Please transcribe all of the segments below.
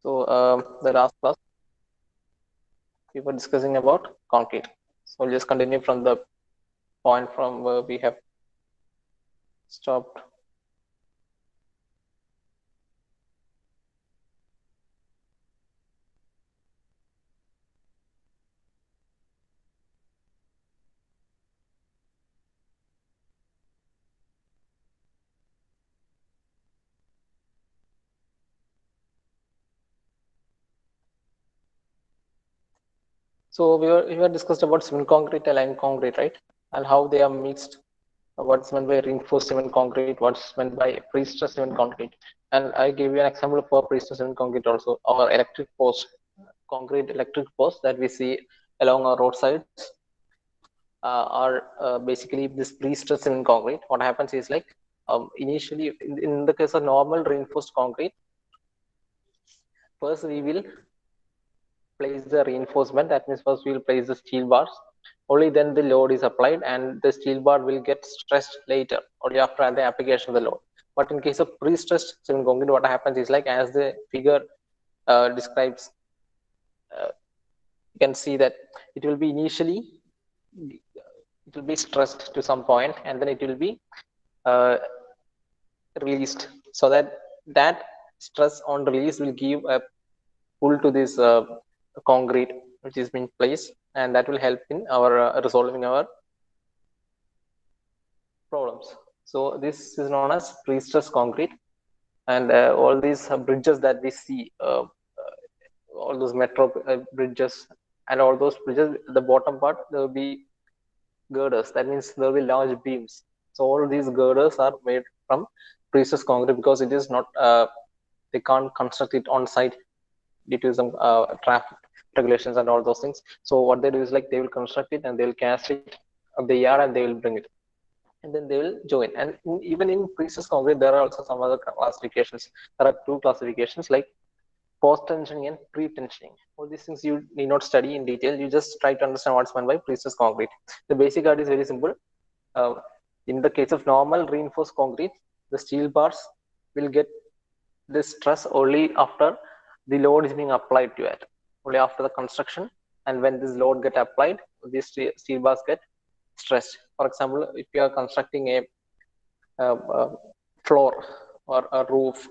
So the last class we were discussing about concrete. So we'll just continue from the point from where we have stopped. So we were discussed about cement concrete and lime concrete, right? And how they are mixed. What's meant by reinforced cement concrete? What's meant by pre-stressed cement concrete? And I gave you an example for pre-stressed cement concrete also. Our electric post, concrete electric posts that we see along our roadsides are basically this pre-stressed cement concrete. What happens is like initially in the case of normal reinforced concrete, first we will place the reinforcement. That means first we will place the steel bars. Only then the load is applied and the steel bar will get stressed later, only after the application of the load. But in case of pre-stressed cement concrete, what happens is like as the figure describes, you can see that it will be initially, it will be stressed to some point and then it will be uh, released, so that that stress on release will give a pull to this concrete which is being placed, and that will help in our resolving our problems. So this is known as pre-stressed concrete, and all these bridges that we see, all those metro bridges and all those bridges, the bottom part there will be girders. That means there will be large beams. So all these girders are made from pre-stressed concrete because it is not they can't construct it on site due to some traffic regulations and all those things. So what they do is like they will construct it and they will cast it at the yard and they will bring it, and then they will join. And even in pre-stressed concrete, there are also some other classifications. There are two classifications like post-tensioning and pre-tensioning. All these things you need not study in detail. You just try to understand what's meant by pre-stressed concrete. The basic art is very simple. Uh, in the case of normal reinforced concrete, the steel bars will get this stress only after the load is being applied to it, only after the construction. And when this load get applied, these steel bars get stressed. For example, if you are constructing a floor or a roof,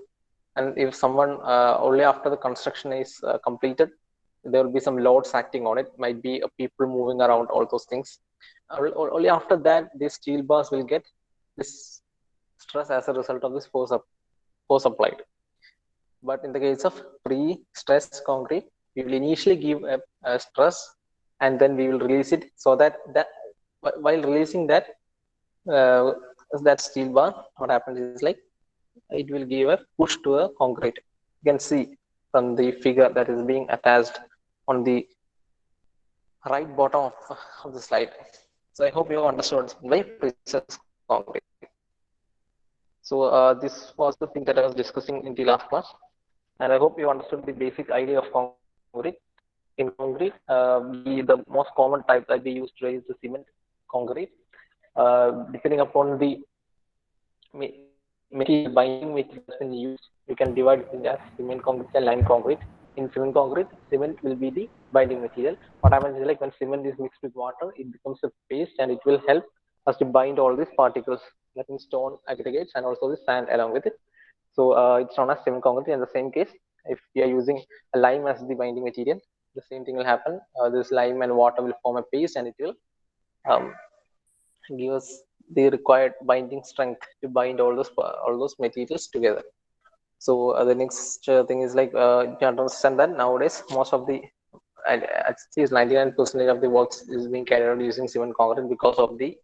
and if someone only after the construction is completed, there will be some loads acting on it, might be people moving around, all those things. Only after that these steel bars will get this stress as a result of this force applied. But in the case of pre-stressed concrete, we will initially give a stress and then we will release it, so that while releasing uh, that steel bar, what happens is like it will give a push to a concrete. You can see from the figure that is being attached on the right bottom of the slide. So I hope you understood by pre-stressed concrete. So this was the thing that I was discussing in the last class, and I hope you understood the basic idea of concrete. In concrete, the most common type that we use today is the cement concrete. Depending upon the material, binding material that's been used, you can divide it into cement concrete and lime concrete. In cement concrete, cement will be the binding material. What happens is like when cement is mixed with water, it becomes a paste and it will help us to bind all these particles, that means stone aggregates and also the sand along with it. So it's known as cement concrete. In the same case, if we are using a lime as the binding material, the same thing will happen. This lime and water will form a paste and it will um, give us the required binding strength to bind all those materials together. So the next thing is like you understand that nowadays most of the at least 99% of the works is being carried out using cement concrete because of the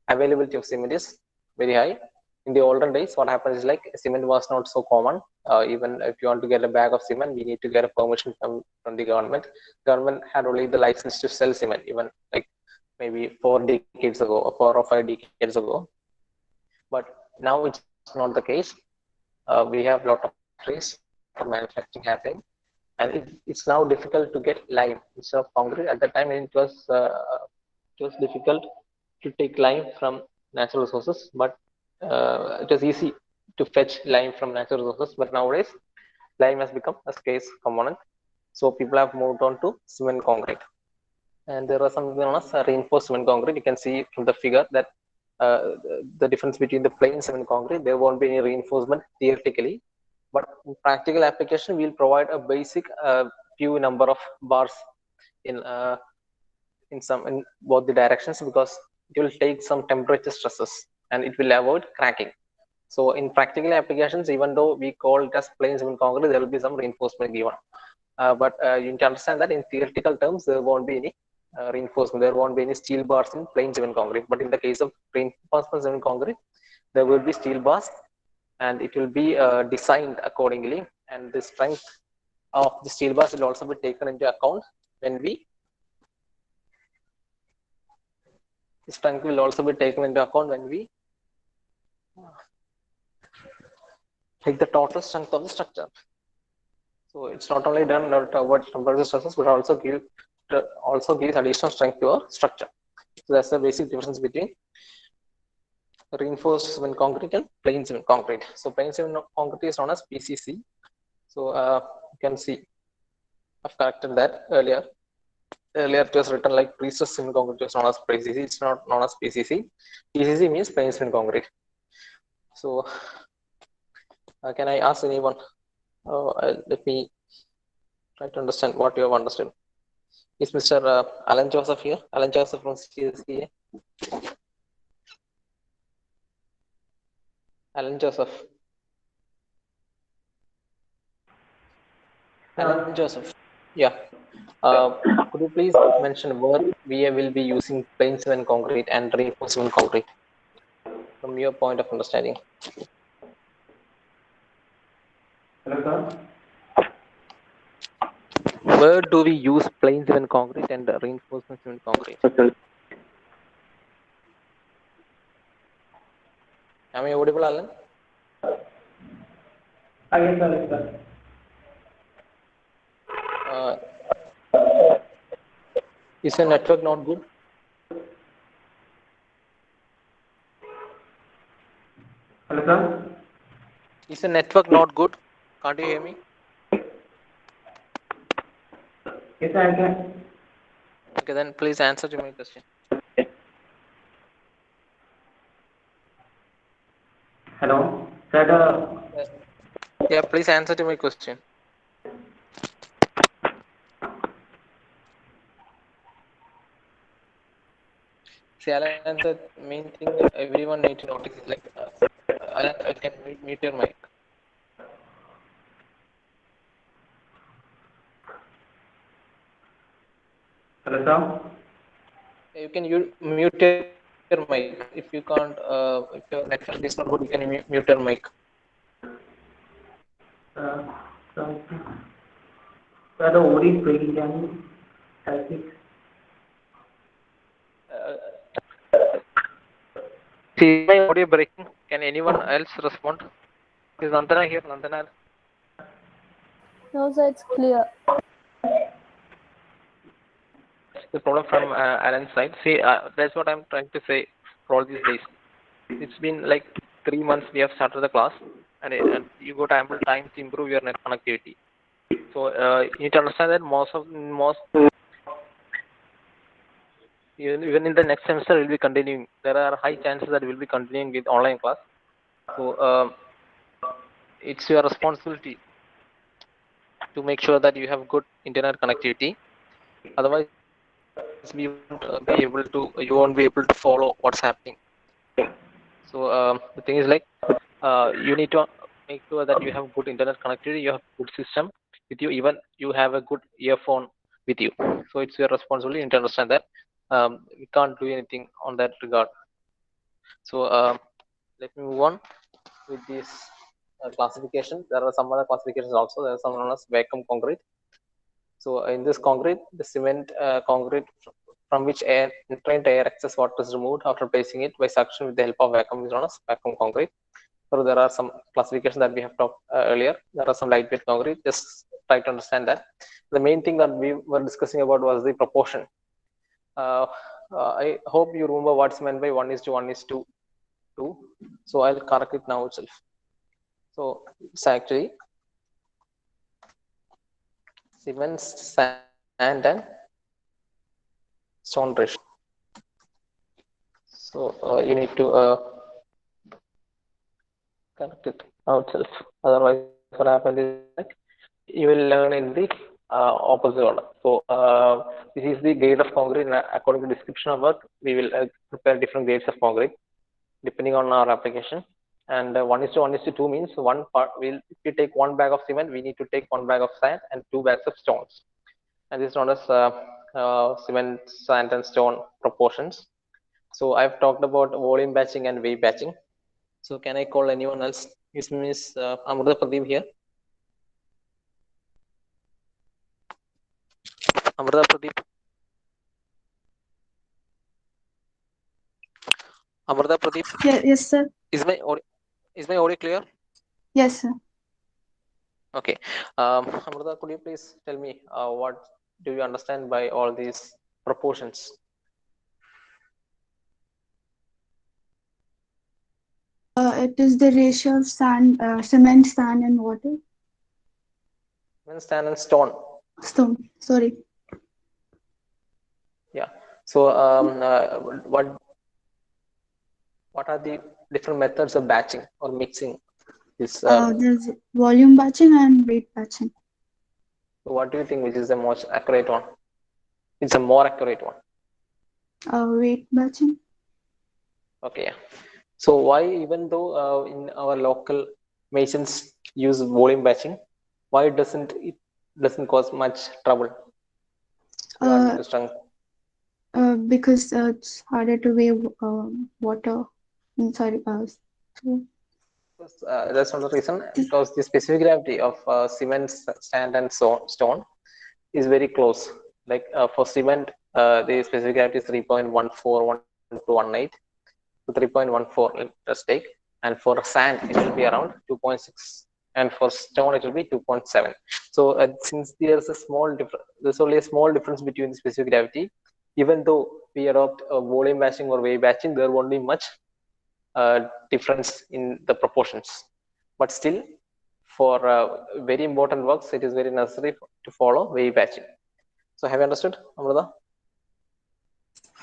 availability of cement is very high. In the olden days, what happens is like cement was not so common. Even if you want to get a bag of cement, we need to get a permission from the government. Government had only the license to sell cement, even like maybe 4 decades ago or 4 or 5 decades ago. But now it's not the case. We have a lot of factories, lot of manufacturing happening, and it's now difficult to get lime instead of concrete. At that time, it was difficult to take lime from natural resources, but it was easy to fetch lime from natural resources. But nowadays, lime has become a scarce component. So people have moved on to cement concrete. And there are something known as reinforced cement concrete. You can see from the figure that the difference between the plain cement concrete, there won't be any reinforcement theoretically, but in practical application, we'll provide a basic few number of bars in both the directions, because it will take some temperature stresses and it will avoid cracking. So in practical applications, even though we call it as plain cement concrete, there will be some reinforcement given. But you need to understand that in theoretical terms, there won't be any reinforcement. There won't be any steel bars in plain cement concrete. But in the case of reinforcement cement concrete, there will be steel bars, and it will be designed accordingly. And the strength of the steel bars will also be taken into account when we. The strength will also be taken into account when we take the total strength of the structure. So it's not only done towards temperature stresses, but also gives additional strength to our structure. So that's the basic difference between reinforced cement concrete and plain cement concrete. So plain cement concrete is known as PCC. So you can see I've corrected that earlier. Earlier it was written like pre-stressed cement concrete is known as PCC. It's not known as PCC. PCC means plain cement concrete. So can I ask anyone? Let me try to understand what you have understood. Is Mr. Alan Joseph here? Alan Joseph from CSCA. Alan Joseph. Alan Joseph. Yeah. Could you please mention where we will be using plain cement concrete and reinforced cement concrete from your point of understanding? Hello, sir. Where do we use plain cement concrete and reinforcement cement concrete? Am I audible, Alan? Yes, sir. Is your network not good? Hello, sir. Is the network not good? Can't you hear me? Yes, sir, I can. Okay, then please answer to my question. Hello, sir. Yeah, please answer to my question. See, Alan, the main thing everyone needs to notice is like, Alan, I can mute your mic. Hello, sir. You can mute your mic. If you can't, if your network is not good, you can mute your mic. Sir, the audio is breaking. Can you help it? See my audio breaking. Can anyone else respond? Is Nandana here? Nandana? No, sir, it's clear. The problem from Alan's side. See, that's what I'm trying to say for all these days. It's been like 3 months we have started the class, and you got ample time to improve your net connectivity. So you need to understand that even in the next semester we'll be continuing. There are high chances that we'll be continuing with online class. So it's your responsibility to make sure that you have good internet connectivity. Otherwise, you won't be able to follow what's happening. So the thing is like, you need to make sure that you have good internet connectivity, you have good system with you, even you have a good earphone with you. So it's your responsibility to understand that we can't do anything on that regard. So let me move on with this classification. There are some other classifications also. There are some known as vacuum concrete. So in this concrete, the cement concrete from which entrained air excess water is removed after placing it by suction with the help of vacuum is known as vacuum concrete. So there are some classifications that we have talked earlier. There are some lightweight concrete. Just try to understand that. The main thing that we were discussing about was the proportion. I hope you remember what's meant by 1:1:2. So I'll correct it now itself. So it's actually cement, sand, and stone ratio. So you need to connect it ourselves. Otherwise, what happens is that you will learn in the opposite order. So this is the grade of concrete. According to description of work, we will prepare different grades of concrete depending on our application. And 1:1:2 means one part will if we take one bag of cement, we need to take one bag of sand and two bags of stones. And this is known as cement, sand, and stone proportions. So I've talked about volume batching and wave batching. So can I call anyone else? Is Miss Amrita Pradeep here? Amrita Pradeep. Amrita Pradeep. Yeah, yes, sir. Is my audio clear? Yes, sir. Okay. Amrita, could you please tell me what do you understand by all these proportions? It is the ratio of sand, cement, sand, and water. Sand and stone. Stone. Sorry. Yeah. So what are the different methods of batching or mixing this? There's volume batching and weight batching. What do you think which is the most accurate one? It's a more accurate one. Weight batching. Okay. Yeah. So why, even though in our local masons use volume batching, why doesn't cause much trouble to add Uh, the strength? because it's harder to weigh water. Sorry. So, That's not the reason, because the specific gravity of cement, sand, and stone is very close. Like for cement, the specific gravity is 3.141218 to 3.14. Let's take, and for sand it will be around 2.6, and for stone it will be 2.7. So since there's a small difference, there's only a small difference between the specific gravity. Even though we adopt volume batching or wave batching, there won't be much difference in the proportions. But still, for very important works, it is very necessary to follow wave batching. So have you understood, Amrita?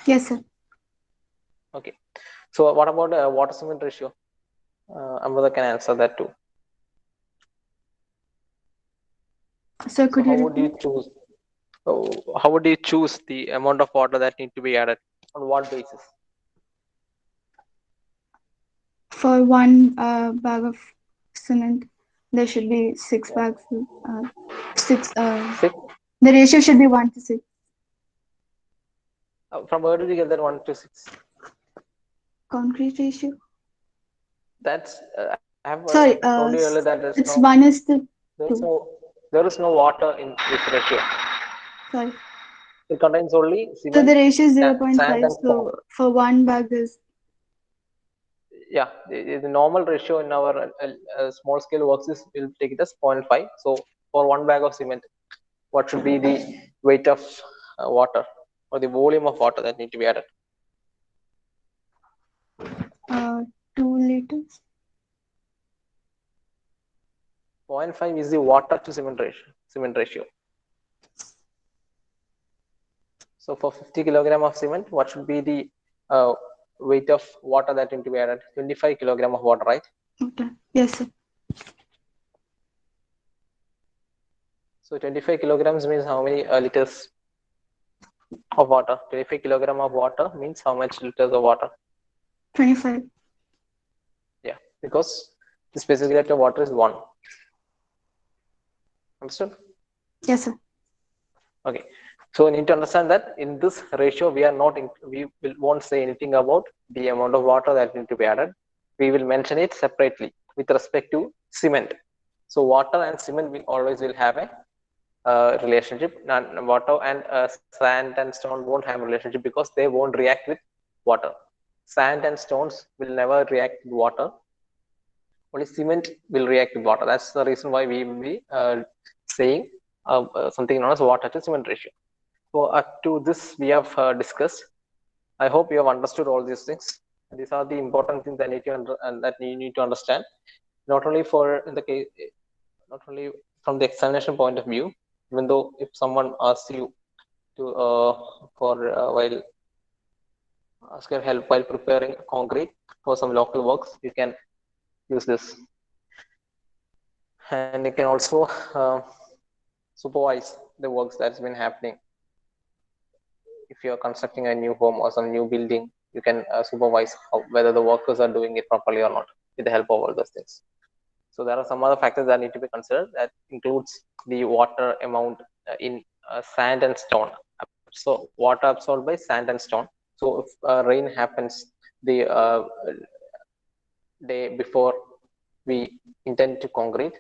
yes, sir. Okay. So what about water cement ratio? Amrita can answer that too. So So could you repeat? how would you choose the amount of water that need to be added? On what basis? For one bag of cement, there should be six Yeah. bags. Six. Six. The ratio should be 1 to 6. From where did you get that 1 to 6? Concrete ratio. That's I have Sorry. told you earlier that It's 1:2. there is no water in this ratio. Sorry. It contains only So cement, the ratio is zero point sand, 0.5. and stone. So for one bag, there's Yeah, the normal ratio in our small scale works is we'll take it as 0.5. So for one bag of cement, what should be the weight of water or the volume of water that need to be added? 2 liters. 0.5 is the water to cement ratio. So for 50 kilogram of cement, what should be the weight of water that need to be added? 25 kilogram of water, right? Okay. Yes, sir. So 25 kilograms means how many liters of water? 25 kilogram of water means how much liters of water? 25. Yeah, because the specific rate of water is 1. Understood? Yes, sir. Okay. So we need to understand that in this ratio, we won't say anything about the amount of water that need to be added. We will mention it separately with respect to cement. So water and cement will have a relationship. Water and sand and stone won't have a relationship because they won't react with water. Sand and stones will never react with water. Only cement will react with water. That's the reason why we will be saying something known as water to cement ratio. So up to this we have discussed. I hope you have understood all these things. These are the important things that that you need to understand, not only for in the case, not only from the examination point of view, Even though if someone asks you to for while ask your help while preparing concrete for some local works, you can use this, and you can also supervise the works that's been happening. If you're constructing a new home or some new building, you can supervise whether the workers are doing it properly or not with the help of all those things. So there are some other factors that need to be considered. That includes the water amount in sand and stone. So water absorbed by sand and stone. So if rain happens the day before we intend to concrete,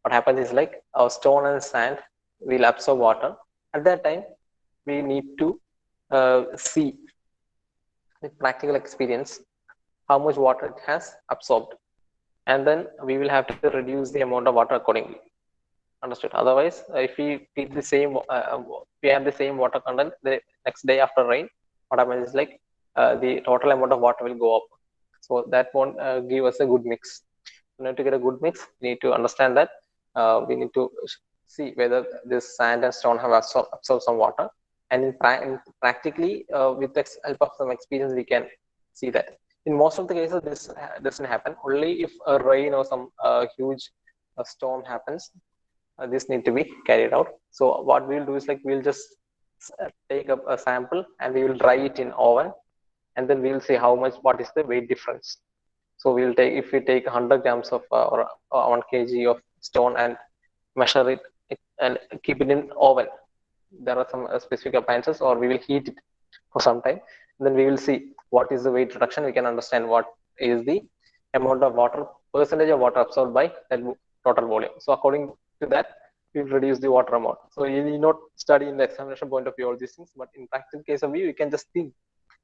what happens is like our stone and sand will absorb water. At that time, we need to see with practical experience how much water it has absorbed, and then we will have to reduce the amount of water accordingly. Understood? Otherwise, if we keep the same, we have the same water content the next day after rain, what happens is like the total amount of water will go up. So that won't give us a good mix. In order to get a good mix, we need to understand that we need to see whether this sand and stone have absorbed some water, and in practically with the help of some experience, we can see that. In most of the cases, this doesn't happen. Only if a rain or some huge storm happens, this need to be carried out. So what we'll do is like we'll just take up a sample and we will dry it in oven, and then we'll see how much, what is the weight difference. So we'll take, if we take 100 grams of or 1 kg of stone and measure it and keep it in oven. There are some specific appliances, or we will heat it for some time. And then we will see what is the weight reduction. We can understand what is the amount of water, percentage of water absorbed by that total volume. So according to that, we will reduce the water amount. So you need not study in the examination point of view all these things, but in practical case of view, you can just think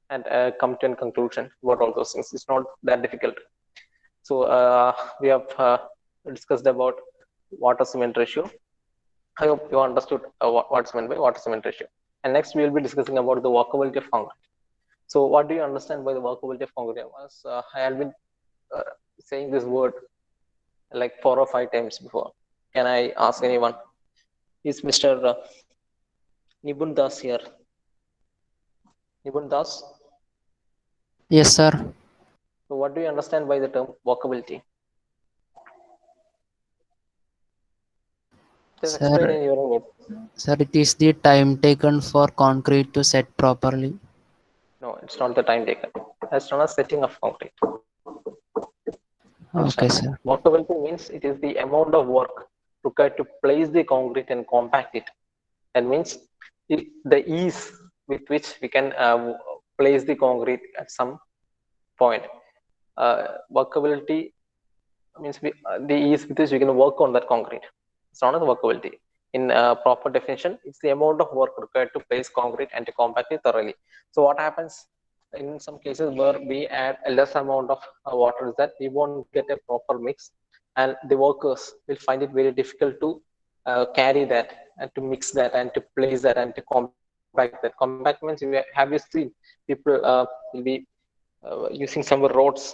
and come to a conclusion about all those things. It's not that difficult. So we have discussed about water cement ratio. I hope you understood what's meant by water cement ratio. And next we will be discussing about the workability of concrete. So what do you understand by the workability of concrete? I have been uh, saying this word like 4 or 5 times before. Can I ask anyone? Is Mr. Nibun Das here? Nibun Das? Yes, sir. So what do you understand by the term workability? Just explain Sir, in your own words. sir, it is the time taken for concrete to set properly. No, it's not the time taken. That's not a setting of concrete. Okay, Understand? sir. Workability means it is the amount of work required to place the concrete and compact it. That means the ease with which we can place the concrete at some point. Workability means the ease with which we can work on that concrete. It's not a workability. In proper definition, it's the amount of work required to place concrete and to compact it thoroughly. So what happens in some cases where we add a less amount of water is that we won't get a proper mix, and the workers will find it very difficult to carry that and to mix that and to place that and to compact that. Compact means, have you seen people will be using some rods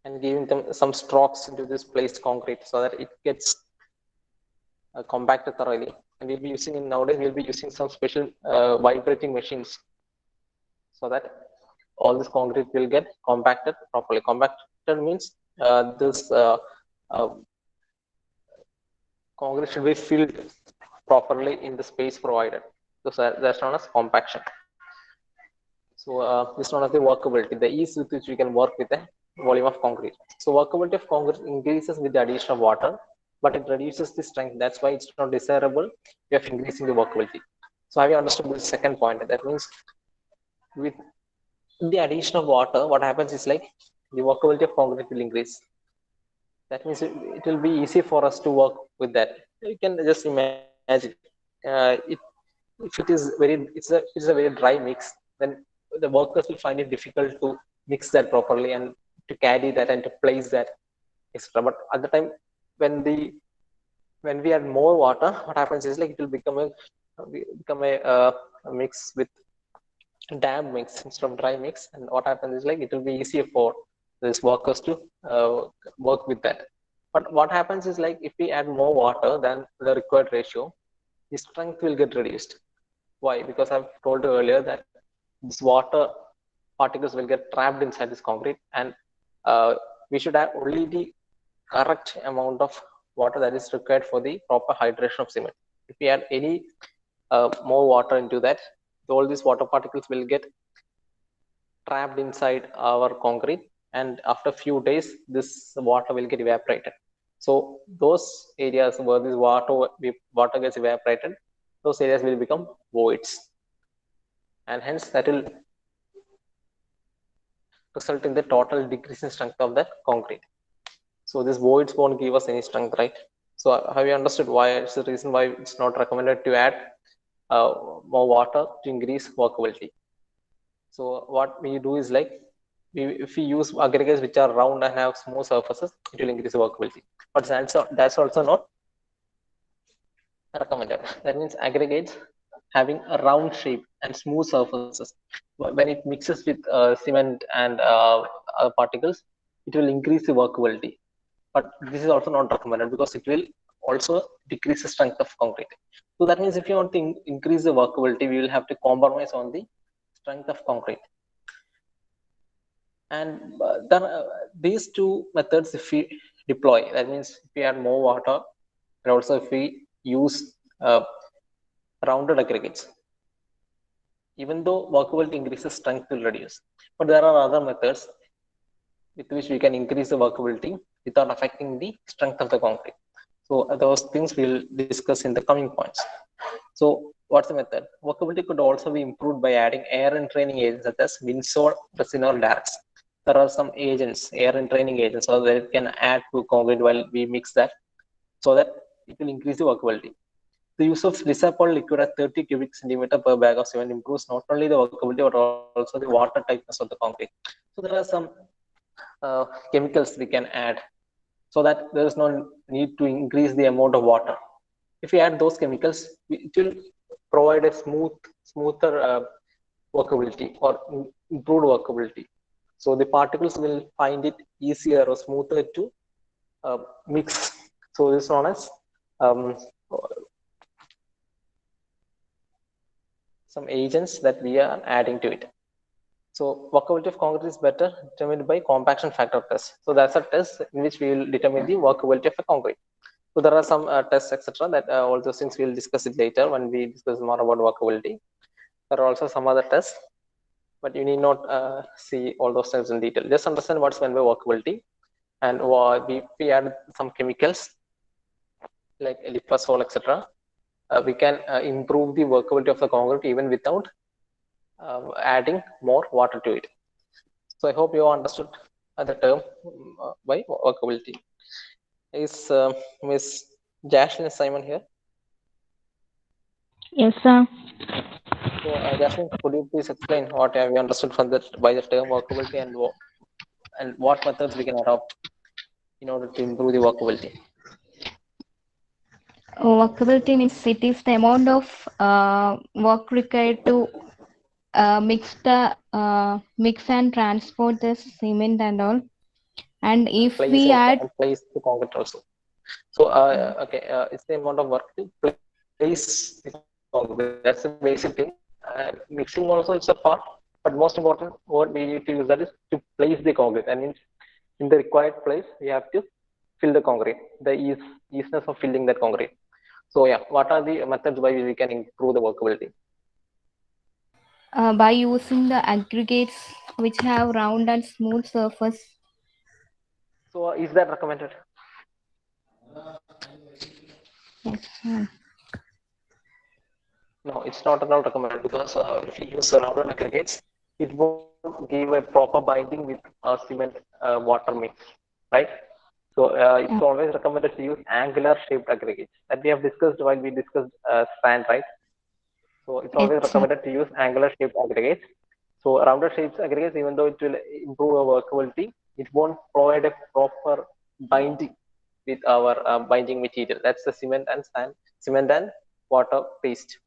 and giving them some strokes into this placed concrete so that it gets compacted thoroughly. And we'll be using in nowadays, we'll be using some special vibrating machines so that all this concrete will get compacted properly. Compacted means this uh, concrete should be filled properly in the space provided. So that's known as compaction. So this is known as the workability, the ease with which we can work with the volume of concrete. So workability of concrete increases with the addition of water, but it reduces the strength. That's why it's not desirable if increasing the workability. So have you understood the second point? That means with the addition of water, what happens is like the workability of concrete will increase. That means it will be easy for us to work with that. You can just imagine if it is very, it's a very dry mix, then the workers will find it difficult to mix that properly and to carry that and to place that, etc. But at the time when the when we add more water, what happens is like it will become a mix with damp mix instead of dry mix, and what happens is like it will be easier for these workers to work with that. But what happens is like if we add more water than the required ratio, the strength will get reduced. Why? Because I've told you earlier that this water particles will get trapped inside this concrete, and we should add only the correct amount of water that is required for the proper hydration of cement. If we add any more water into that, all these water particles will get trapped inside our concrete, and after few days this water will get evaporated. So those areas where this water gets evaporated, those areas will become voids, and hence that will result in the total decrease in strength of that concrete. So these voids won't give us any strength, right? So have you understood why it's the reason why it's not recommended to add more water to increase workability? So what we do is like, if we use aggregates which are round and have smooth surfaces, it will increase the workability. But that's also not recommended. That means aggregates having a round shape and smooth surfaces, when it mixes with cement and other particles, it will increase the workability. But this is also not recommended because it will also decrease the strength of concrete. So that means if you want to increase the workability, we will have to compromise on the strength of concrete. And then these two methods, if we deploy, that means if we add more water, and also if we use rounded aggregates, even though workability increases, strength will reduce. But there are other methods with which we can increase the workability without affecting the strength of the concrete. So those things we'll discuss in the coming points. So what's the method? Workability could also be improved by adding air entraining agents such as Winsol, resin, or Darex. There are some agents, air entraining agents, so that it can add to concrete while we mix that, so that it will increase the workability. The use of Lisapol liquid at 30 cubic centimeter per bag of cement improves not only the workability but also the water tightness of the concrete. So there are some chemicals we can add so that there is no need to increase the amount of water. If we add those chemicals, it will provide a smoother workability or improved workability. So the particles will find it easier or smoother to mix. So this is known as some agents that we are adding to it. So workability of concrete is better determined by compaction factor test. So that's a test in which we will determine the workability of a concrete. So there are some tests, etc. That all those things we'll discuss it later when we discuss more about workability. There are also some other tests, but you need not see all those tests in detail. Just understand what's meant by workability, and we add some chemicals like lipasol, etc. We can improve the workability of the concrete even without adding more water to it. So I hope you understood the term by workability. Is Miss Jasmine Simon here? Yes, sir. So Jasmine, could you please explain what have you understood from that by the term workability, and what methods we can adopt in order to improve the workability? Workability means it is the amount of work required to mix and transport the cement and all. And if Place we also, add, and place the concrete also. So okay, it's the amount of work to place the concrete. That's the basic thing. Mixing also is a part, but most important word we need to use that is to place the concrete. That means in the required place we have to fill the concrete. The easiness of filling that concrete. So yeah, what are the methods by which we can improve the workability? by using the aggregates which have round and smooth surface. So is that recommended? Yes, sir. No, it's not at all recommended, because if you use rounded aggregates, it won't give a proper binding with cement water mix, right? So it's always recommended to use angular shaped aggregates that we have discussed while we discussed sand, right? So it's Yes, always sir. recommended to use angular shaped aggregates. So rounded shaped aggregates, even though it will improve our workability, it won't provide a proper binding with our binding material. That's the cement and water paste.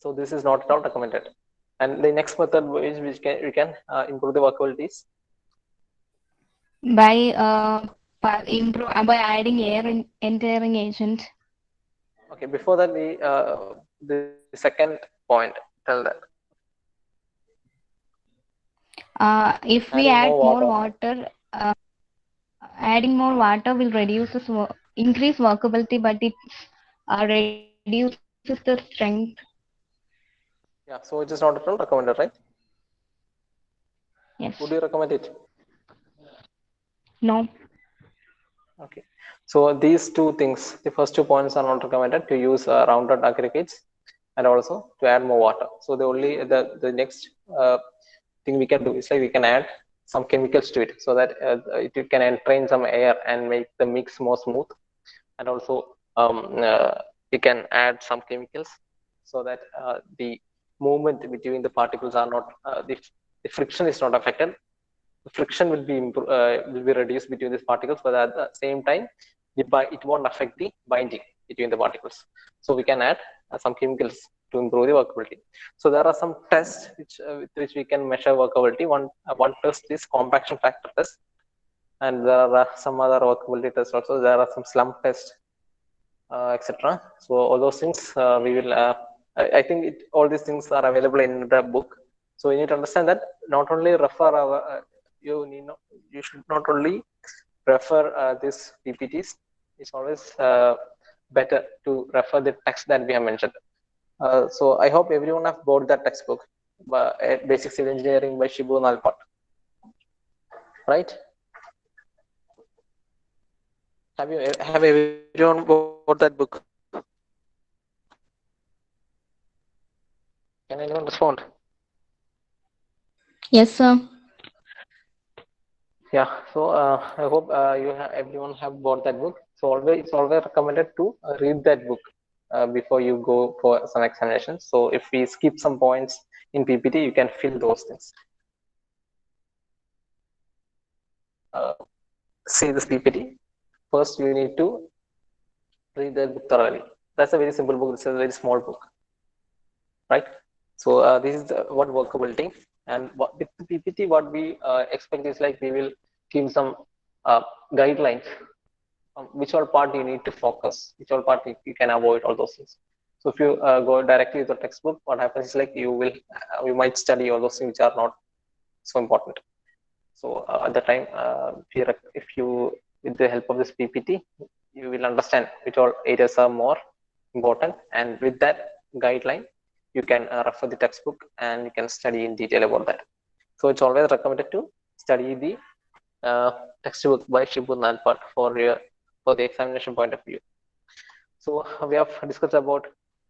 So this is not at all recommended. And the next method which we can improve the workability is By by adding air entering agent. Okay, before that, the second point, tell that. If we Adding add more more water. water, adding more water will increase workability, but it reduces the strength. Yeah, so it is not at all recommended, right? Yes. Would you recommend it? No. Okay. So these two things, the first 2 points are not recommended to use rounded aggregates and also to add more water. So the next thing we can do is like we can add some chemicals to it so that it can entrain some air and make the mix more smooth. And also we can add some chemicals so that the movement between the particles are not the friction is not affected. The friction will be reduced between these particles, but at the same time it won't affect the binding between the particles. So we can add some chemicals to improve the workability. So there are some tests with which we can measure workability. One test is compaction factor test, and there are some other workability tests also. There are some slump tests, etc. So all those things we will. I think all these things are available in the book. So you need to understand that not only refer our you should not only refer these PPTs. It's always better to refer the text that we have mentioned. So I hope everyone have bought that textbook, Basic Civil Engineering by Shibu Nalpat, right? Have everyone bought that book? Can anyone respond? Yes, sir. Yeah, so I hope everyone have bought that book. So it's always recommended to read that book before you go for some examination. So if we skip some points in PPT, you can fill those things. See this PPT. First, you need to read that book thoroughly. That's a very simple book. It's a very small book, right? So this is what workability, and with the PPT, what we expect is like we will give some guidelines, which all part you need to focus, which all part you can avoid, all those things. So if you go directly to the textbook, what happens is like you might study all those things which are not so important. So at the time, if you with the help of this PPT, you will understand which all areas are more important, and with that guideline, you can refer the textbook and you can study in detail about that. So it's always recommended to study the textbook by Shibu Nalpat for the examination point of view. So we have discussed about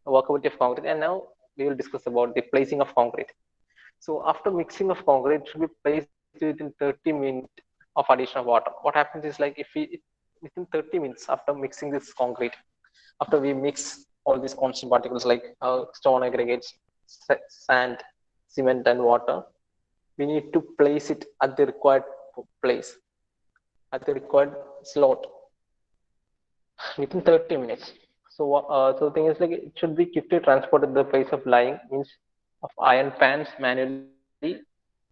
workability of concrete, and now we will discuss about the placing of concrete. So after mixing of concrete, it should be placed within 30 minutes of addition of water. What happens is like if we within 30 minutes after mixing this concrete, after we mix all these constant particles like stone aggregates, sand, cement, and water, we need to place it at the required place, at the required slot within 30 minutes. So the thing is like it should be quickly transported to the place of lying, means of iron pans manually,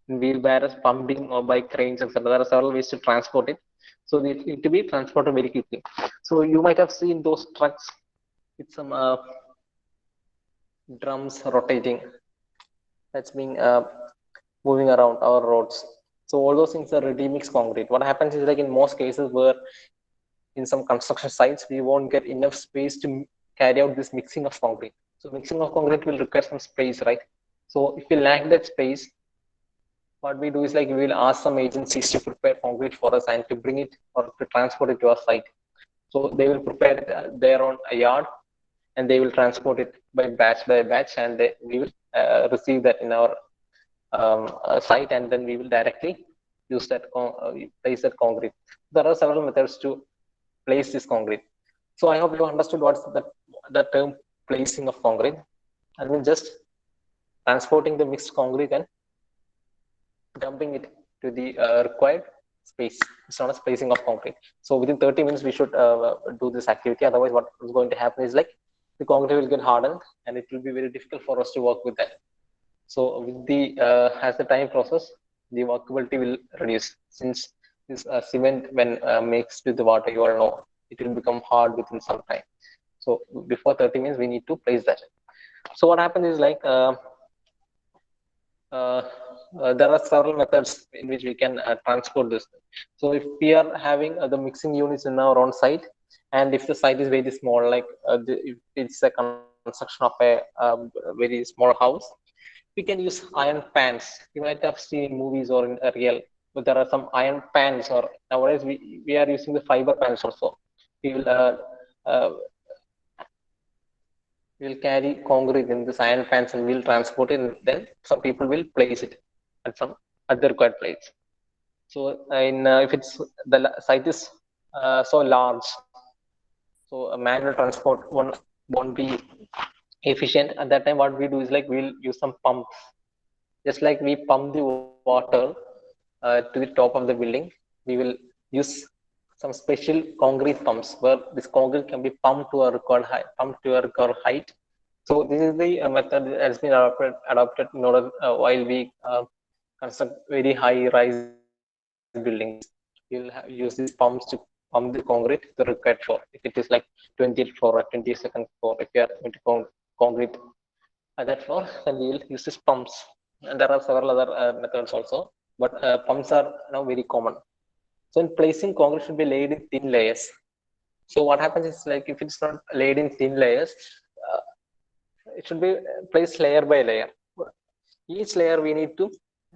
wheelbarrows, pumping, or by cranes, etc. There are several ways to transport it. So it need to be transported very quickly. So you might have seen those trucks with some drums rotating, that's being moving around our roads. So all those things are ready mixed concrete. What happens is like in most cases where in some construction sites we won't get enough space to carry out this mixing of concrete. So mixing of concrete will require some space, right? So if we lack that space, what we do is like we will ask some agencies to prepare concrete for us and to bring it or to transport it to our site. So they will prepare it there on a yard, and they will transport it by batch, and we will receive that in our site, and then we will directly use that place that concrete. There are several methods to place this concrete. So I hope you understood what's the term placing of concrete. I mean just transporting the mixed concrete and dumping it to the required space. It's not a spacing of concrete. So within 30 minutes, we should do this activity. Otherwise, what is going to happen is like the concrete will get hardened, and it will be very difficult for us to work with that. So with the as the time process, the workability will reduce, since this cement when mixed with the water, you all know, it will become hard within some time. So So before 30 means we need to place that. So what happens is like uh, there are several methods in which we can transport this. So if we are having the mixing units in our own site, and if the site is very small, like if it's a construction of a very small house, we can use iron pans. You might have seen in movies or in real, but there are some iron pans, or nowadays we are using the fiber pans also. We will uh, we'll carry concrete in this iron pans and we'll transport it, and then some people will place it at some other required place. So in if it's the site is so large, so a manual transport won't be efficient. At that time what we do is like we'll use some pumps, just like we pump the water to the top of the building. We will use some special concrete pumps where this concrete can be pumped to a required height, So this is the method that has been adopted in order while we construct very high rise buildings. We'll use these pumps to pump the concrete the required floor. If it is like 20th floor or 22nd floor, if you are going to concrete at that floor, then we will use these pumps. And there are several other methods also, but pumps are now very common. So in placing, concrete should be laid in thin layers. So what happens is like if it's not laid in thin layers, uh, it should be placed layer by layer. Each layer we need to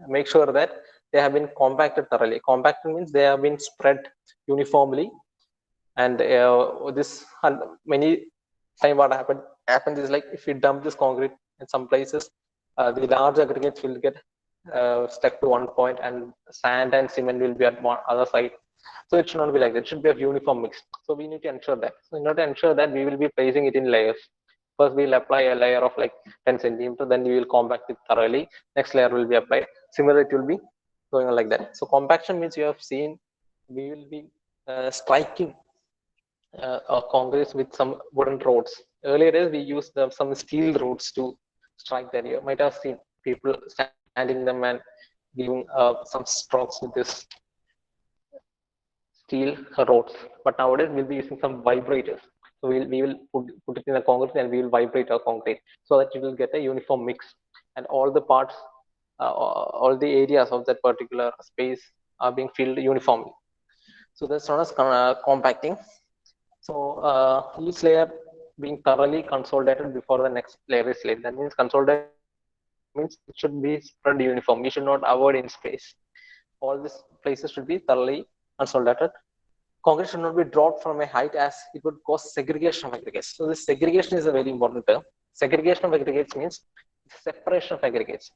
make sure that they have been compacted thoroughly. Compacted means they have been spread uniformly, and this many time what happens is like if we dump this concrete in some places, the large aggregates will get stuck to one point, and sand and cement will be at one other side. So it should not be like that. It should be a uniform mix. So we need to ensure that. So in order to ensure that, we will be placing it in layers. First, we'll apply a layer of like 10 centimeters, then we will compact it thoroughly. Next layer will be applied. Similarly, it will be going on like that. So compaction means you have seen we will be striking concrete with some wooden rods. Earlier days, we used some steel rods to strike that. You might have seen people standing them and giving some strokes with this steel rods. But nowadays we'll be using some vibrators. So we will put it in the concrete and we will vibrate our concrete so that you will get a uniform mix, and all the parts, all the areas of that particular space are being filled uniformly. So that's known as compacting. So each layer being thoroughly consolidated before the next layer is laid. That means consolidated means it should be spread uniform. You should not avoid in space. All these places should be thoroughly consolidated. Concrete should not be dropped from a height as it would cause segregation of aggregates. So this segregation is a very important term. Segregation of aggregates means separation of aggregates.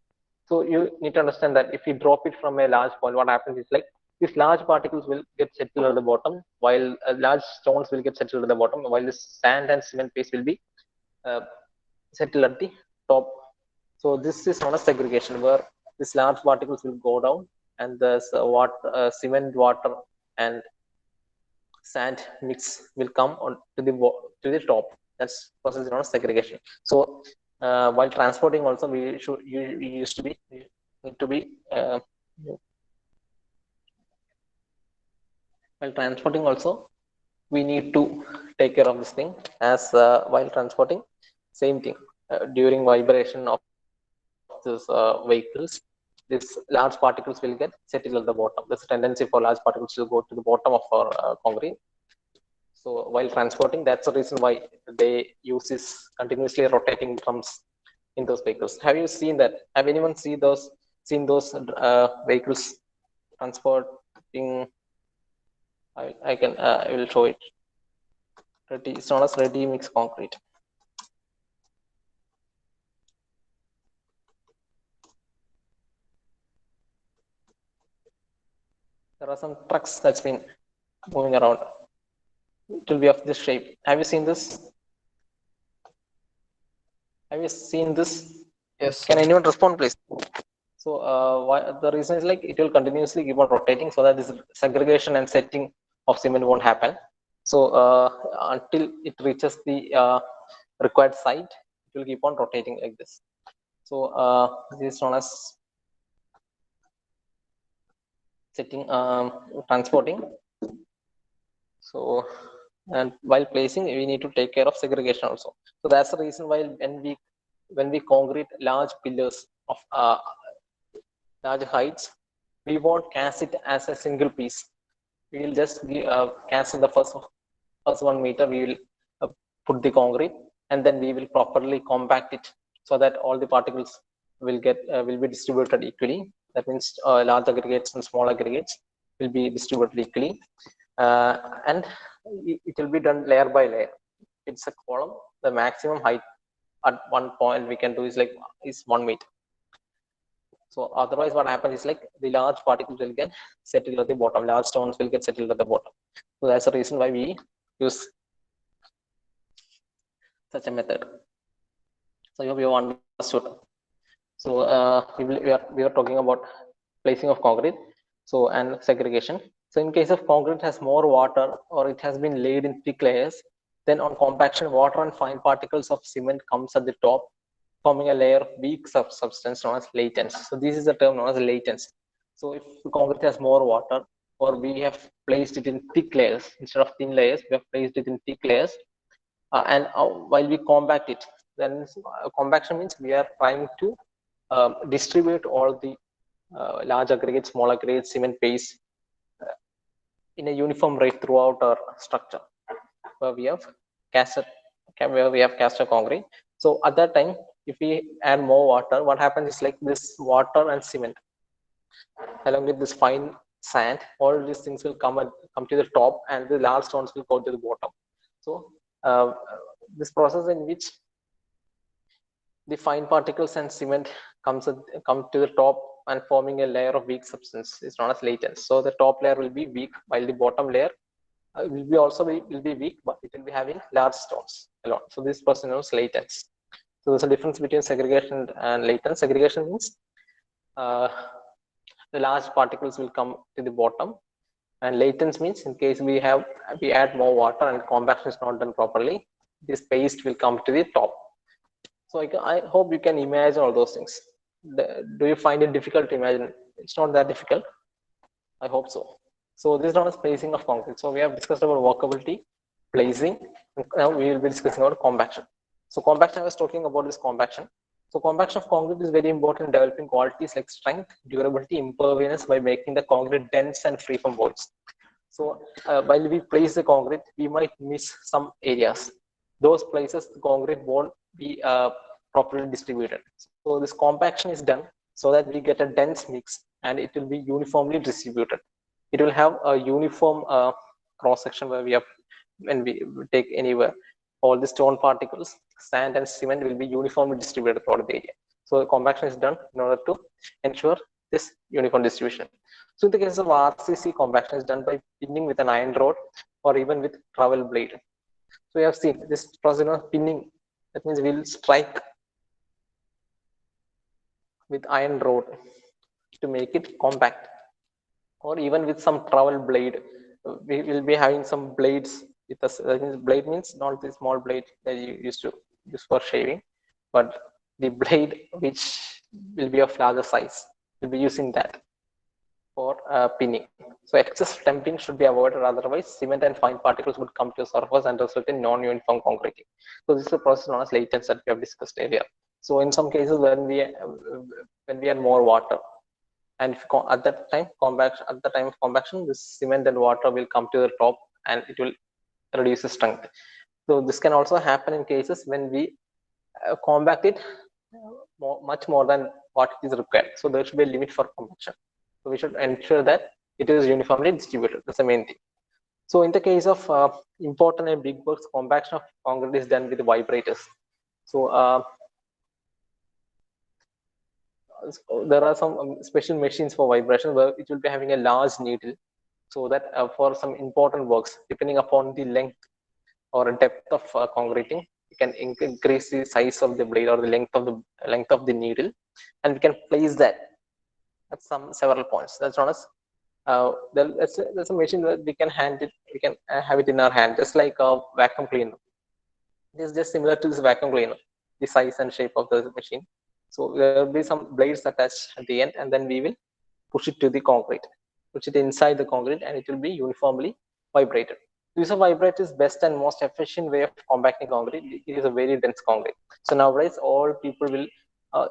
So you need to understand that if you drop it from a large point, what happens is like these large particles will get settled at the bottom, while large stones will get settled at the bottom, while the sand and cement paste will be uh, settled at the top. So this is known as segregation, where these large particles will go down, and the cement, water, and sand mix will come on to the top. That's process known as segregation. So while transporting also we used to be need to be while transporting also we need to take care of this thing, as while transporting, same thing, during vibration of this vehicles, these large particles will get settled at the bottom. There's a tendency for large particles to go to the bottom of our concrete. So while transporting, that's the reason why they use this continuously rotating drums in those vehicles. Have you seen that? Have anyone seen those vehicles transporting? I will show it. It's known as ready mix concrete. There are some trucks that's been moving around. It will be of this shape. Have you seen this? Have you seen this? Yes, Can sir. anyone respond, please? So the reason is like it will continuously keep on rotating so that this segregation and setting of cement won't happen. So until it reaches the required site, it will keep on rotating like this. So this is known as setting transporting. So and while placing we need to take care of segregation also. So that's the reason why when we concrete large pillars of large heights, we won't cast it as a single piece. We will just cast in the first 1 meter. We will put the concrete, and then we will properly compact it so that all the particles will be distributed equally. That means large aggregates and small aggregates will be distributed equally, and it will be done layer by layer. It's a column. The maximum height at one point we can do is 1 meter. So otherwise, what happens is like the large particles will get settled at the bottom. Large stones will get settled at the bottom. So that's the reason why we use such a method. So you have understood. So we are talking about placing of concrete. So and segregation. So in case of concrete has more water or it has been laid in thick layers, then on compaction, water and fine particles of cement comes at the top, forming a layer of weak substance known as latents. So this is the term known as latents. So if concrete has more water, or we have placed it in thick layers instead of thin layers, we have placed it in thick layers, and while we compact it, then compaction means we are trying to distribute all the large aggregates, small aggregates, cement paste in a uniform rate throughout our structure where we have cast concrete. So at that time, if we add more water, what happens is like this water and cement along with this fine sand, all these things will come to the top, and the large stones will go to the bottom. So this process in which the fine particles and cement come to the top and forming a layer of weak substance is known as latents. So the top layer will be weak, while the bottom layer will be weak, but it will be having large stones alone. So this process is known as latents. So there's a difference between segregation and latent. Segregation means the large particles will come to the bottom, and latents means in case we add more water and compaction is not done properly, this paste will come to the top. So I hope you can imagine all those things. Do you find it difficult to imagine? It's not that difficult. I hope so. So this is known as placing of concrete. So we have discussed about walkability, placing. Now we will be discussing about compaction. So compaction, I was talking about this compaction. So compaction of concrete is very important in developing qualities like strength, durability, impervious by making the concrete dense and free from voids. So while we place the concrete, we might miss some areas. Those places the concrete won't be properly distributed. So this compaction is done so that we get a dense mix and it will be uniformly distributed. It will have a uniform cross section where we have, when we take anywhere, all the stone particles, sand and cement will be uniformly distributed throughout the area. So compaction is done in order to ensure this uniform distribution. So in the case of RCC, compaction is done by pinning with an iron rod or even with trowel blade. So we have seen this process of pinning. That means we'll strike with iron rod to make it compact, or even with some trowel blade. We will be having some blades with us. That means blade means not the small blade that you used to use for shaving, but the blade which will be of larger size. We'll be using that for pinning. So excess stamping should be avoided, otherwise cement and fine particles would come to the surface and result in non-uniform concreting. So this is a process known as latents that we have discussed earlier. So in some cases when we add more water, and at that time of compaction, this cement and water will come to the top and it will reduce the strength. So this can also happen in cases when we compact it much more than what is required. So there should be a limit for compaction. So we should ensure that it is uniformly distributed. That's the main thing. So in the case of important and big works, compaction of concrete is done with vibrators. So there are some special machines for vibration where it will be having a large needle, so that for some important works, depending upon the length or depth of concreting, we can increase the size of the blade or the length of the needle, and we can place that at several points. That's known as there's a machine that we can have it in our hand, just like a vacuum cleaner. It is just similar to this vacuum cleaner, the size and shape of the machine. So there will be some blades attached at the end, and then we will push it to the concrete, push it inside the concrete, and it will be uniformly vibrated. use of vibrator is best and most efficient way of compacting concrete. It is a very dense concrete. So nowadays, all people will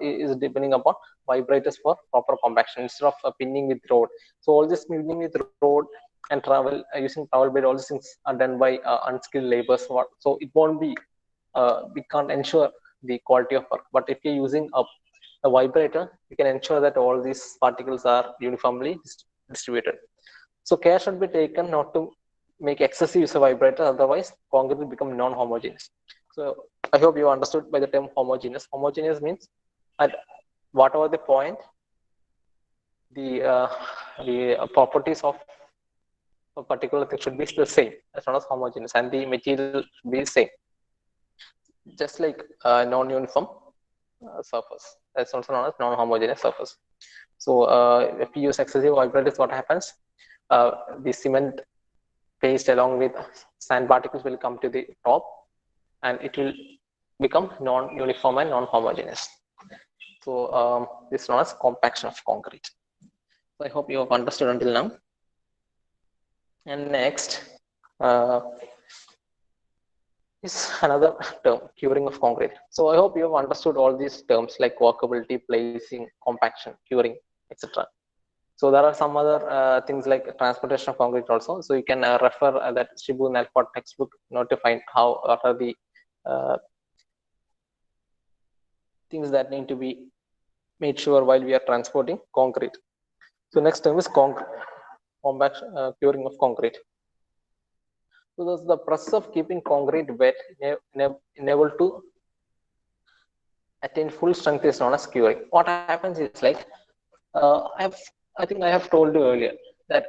is depending upon vibrators for proper compaction instead of pinning with rod. So all this pinning with rod and travel using travel blade, all these things are done by unskilled laborers. So it won't be we can't ensure the quality of work. But if you're using a vibrator, you can ensure that all these particles are uniformly distributed. So care should be taken not to make excessive use of vibrator, otherwise concrete will become non-homogeneous. So I hope you understood by the term homogeneous. Homogeneous means at whatever the point, the properties of a particular thing should be the same. That's known as homogeneous, and the material should be same, just like non-uniform surface. That's also known as non-homogeneous surface. So if you use excessive vibrators, what happens? The cement paste along with sand particles will come to the top, and it will become non-uniform and non-homogeneous. So this is known as compaction of concrete. So I hope you have understood until now. And next is another term, curing of concrete. So I hope you have understood all these terms like workability, placing, compaction, curing, etc. So there are some other things like transportation of concrete also. So you can refer that Shibu Nalport textbook in order to find what are the things that need to be made sure while we are transporting concrete. So next term is compaction, curing of concrete. So that's the process of keeping concrete wet, enable to attain full strength is known as curing. What happens is like I think I have told you earlier that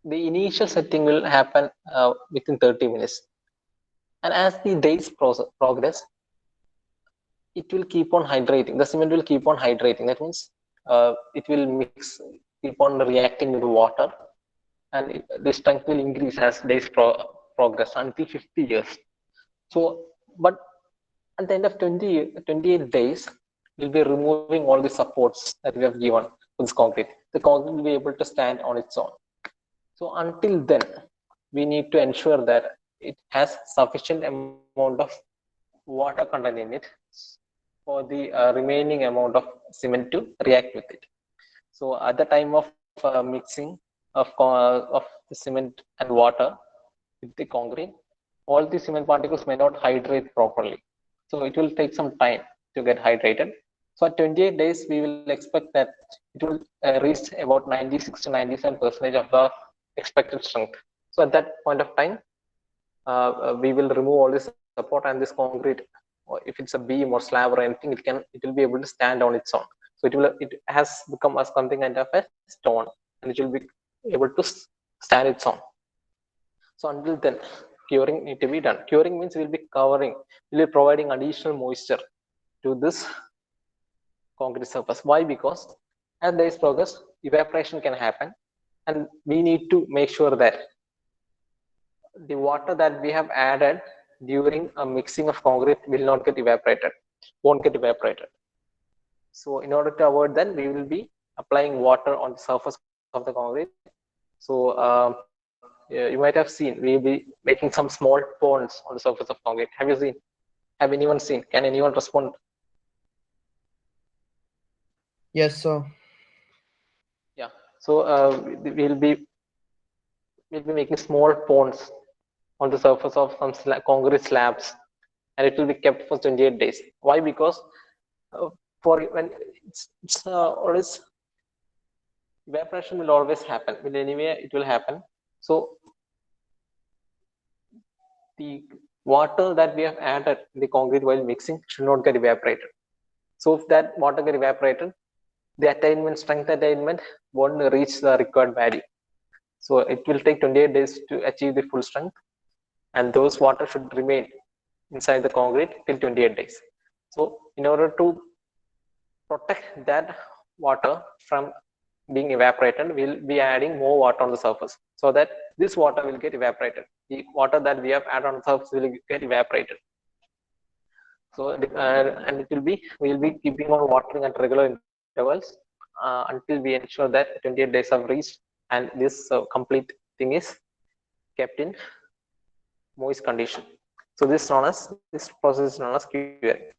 the initial setting will happen within 30 minutes, and as the days progress, it will keep on hydrating. The cement will keep on hydrating. That means it will keep on reacting with water, and the strength will increase as days progress until 50 years. So, but at the end of 28 days, we'll be removing all the supports that we have given to this concrete. The concrete will be able to stand on its own. So until then, we need to ensure that it has sufficient amount of water content in it for the remaining amount of cement to react with it. So at the time of mixing of the cement and water with the concrete, all the cement particles may not hydrate properly. So it will take some time to get hydrated. So at 28 days, we will expect that it will reach about 96 to 97% of the expected strength. So at that point of time, we will remove all the support, and this concrete, if it's a beam or slab or anything, it will be able to stand on its own. So it has become as something kind of a stone, and it will be able to stand its own. So until then, curing need to be done. Curing means we'll be providing additional moisture to this concrete surface. Why? Because as days progress, evaporation can happen, and we need to make sure that the water that we have added during a mixing of concrete will not get evaporated, won't get evaporated. So in order to avoid that, we will be applying water on the surface of the concrete. So you might have seen we'll be making some small ponds on the surface of concrete. Have you seen? Have anyone seen? Can anyone respond? Yes, so Yeah. So we'll be making small ponds on the surface of some concrete slabs, and it will be kept for 28 days. Why? Because for when it's always evaporation will always happen. Will anyway it will happen. So the water that we have added in the concrete while mixing should not get evaporated. So if that water get evaporated, the strength attainment won't reach the required value. So it will take 28 days to achieve the full strength, and those water should remain inside the concrete till 28 days. So in order to protect that water from being evaporated, we'll be adding more water on the surface so that this water will get evaporated. The water that we have added on the surface will get evaporated. So and we'll be keeping on watering at regular intervals until we ensure that 28 days have reached, and this complete thing is kept in moist condition. So this process is known as curing.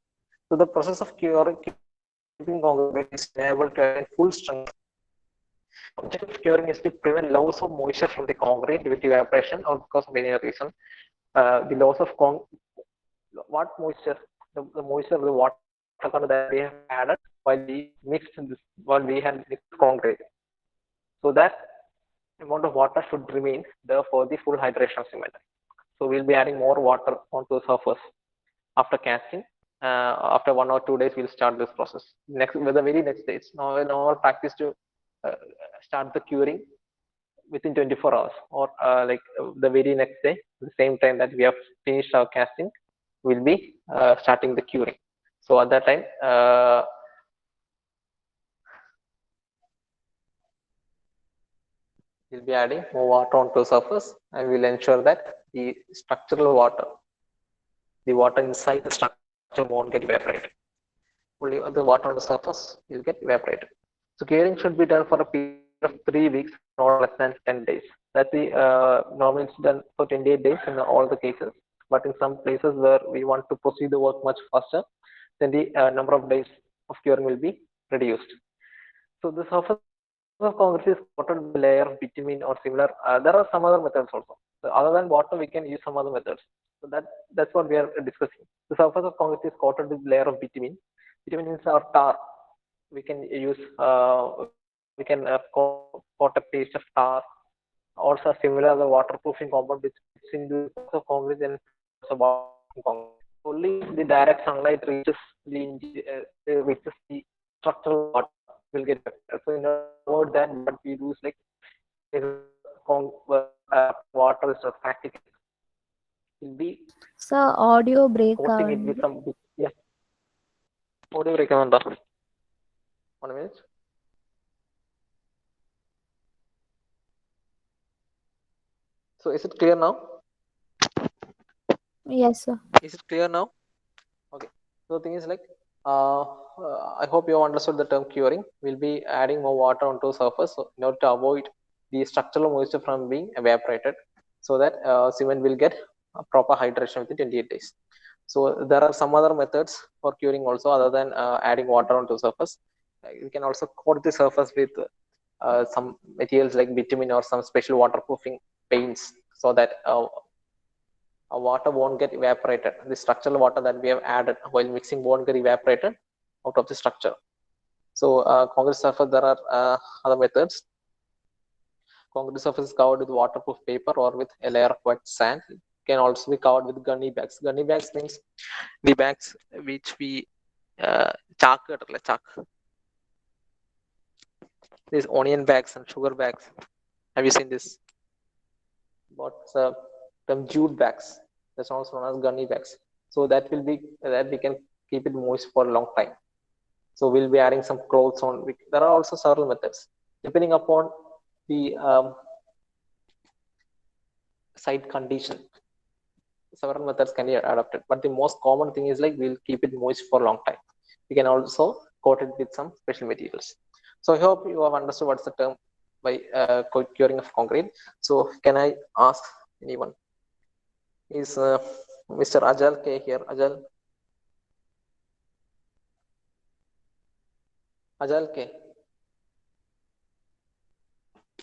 So the process of keeping concrete is enable to attain full strength. Objective of curing is to prevent loss of moisture from the concrete due to evaporation or because of any reason. The loss of what moisture, the moisture of the water content that we have added while we had mixed concrete. So that amount of water should remain there for the full hydration of cement. So we'll be adding more water onto the surface after casting. After 1 or 2 days, we'll start this process. Next, with the very next days, now our practice to uh, start the curing within 24 hours or the very next day, the same time that we have finished our casting, we'll be starting the curing. So at that time, we'll be adding more water onto the surface and we'll ensure that the structural water, the water inside the structure won't get evaporated. Only the water on the surface will get evaporated. So curing should be done for a period of 3 weeks, not less than 10 days. That's the normally it's done for 28 days in all the cases. But in some places where we want to proceed the work much faster, then the number of days of curing will be reduced. So the surface of concrete is coated with a layer of bitumen or similar. There are some other methods also. So other than water, we can use some other methods. So that's what we are discussing. The surface of concrete is coated with a layer of bitumen. Bitumen means our tar. We can use coat a paste of tar or some similar other waterproofing compound which fits into the surface of concrete and a waterproofing concrete. Only the direct sunlight reaches the structural water will get affected. So in order to avoid that, what we do is like water is practical. Will be So audio break coating it with avandi. some yeah. Audio recommend 1 minute. So is it clear now? Yes, sir. Is it clear now? Okay. So the thing is like, I hope you have understood the term curing. We'll be adding more water onto the surface in order to avoid the structural moisture from being evaporated, so that cement will get a proper hydration within 28 days. So there are some other methods for curing also other than adding water onto the surface. You can also coat the surface with some materials like bitumen or some special waterproofing paints, so that water won't get evaporated. The structural water that we have added while mixing won't get evaporated out of the structure. So concrete surface, there are other methods. Concrete surface is covered with waterproof paper or with a layer of wet sand. It can also be covered with gunny bags. Gunny bags means the bags which we chalk. These onion bags and sugar bags. Have you seen this? What's them jute bags? That's also known as gunny bags. So that will be that we can keep it moist for a long time. So we'll be adding some clothes on. There are also several methods depending upon the site condition. Several methods can be adapted, but the most common thing is like we'll keep it moist for a long time. We can also coat it with some special materials. So I hope you have understood what's the term by curing of concrete. So can I ask anyone? Is Mr. Ajal K here? Ajal K.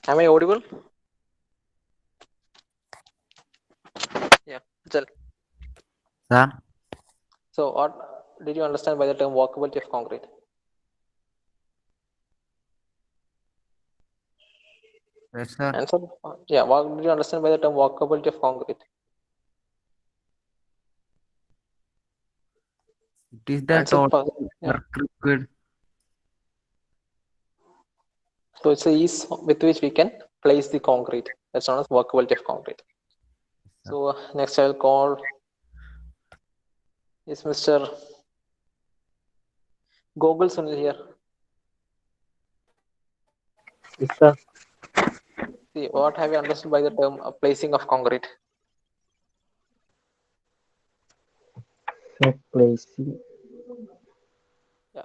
Am I audible? Yeah, Ajal. Sir? So what did you understand by the term walkability of concrete? Yes, sir. Answer. Yeah, what did you understand by the term walkability of concrete? It is the Answer total first. Yeah. work required. So it's the ease with which we can place the concrete. That's known as workability of concrete. So next I will call is Mr. Gogol Sunil here. Yes, sir. See, what have you understood by the term placing of concrete? So placing, Yeah,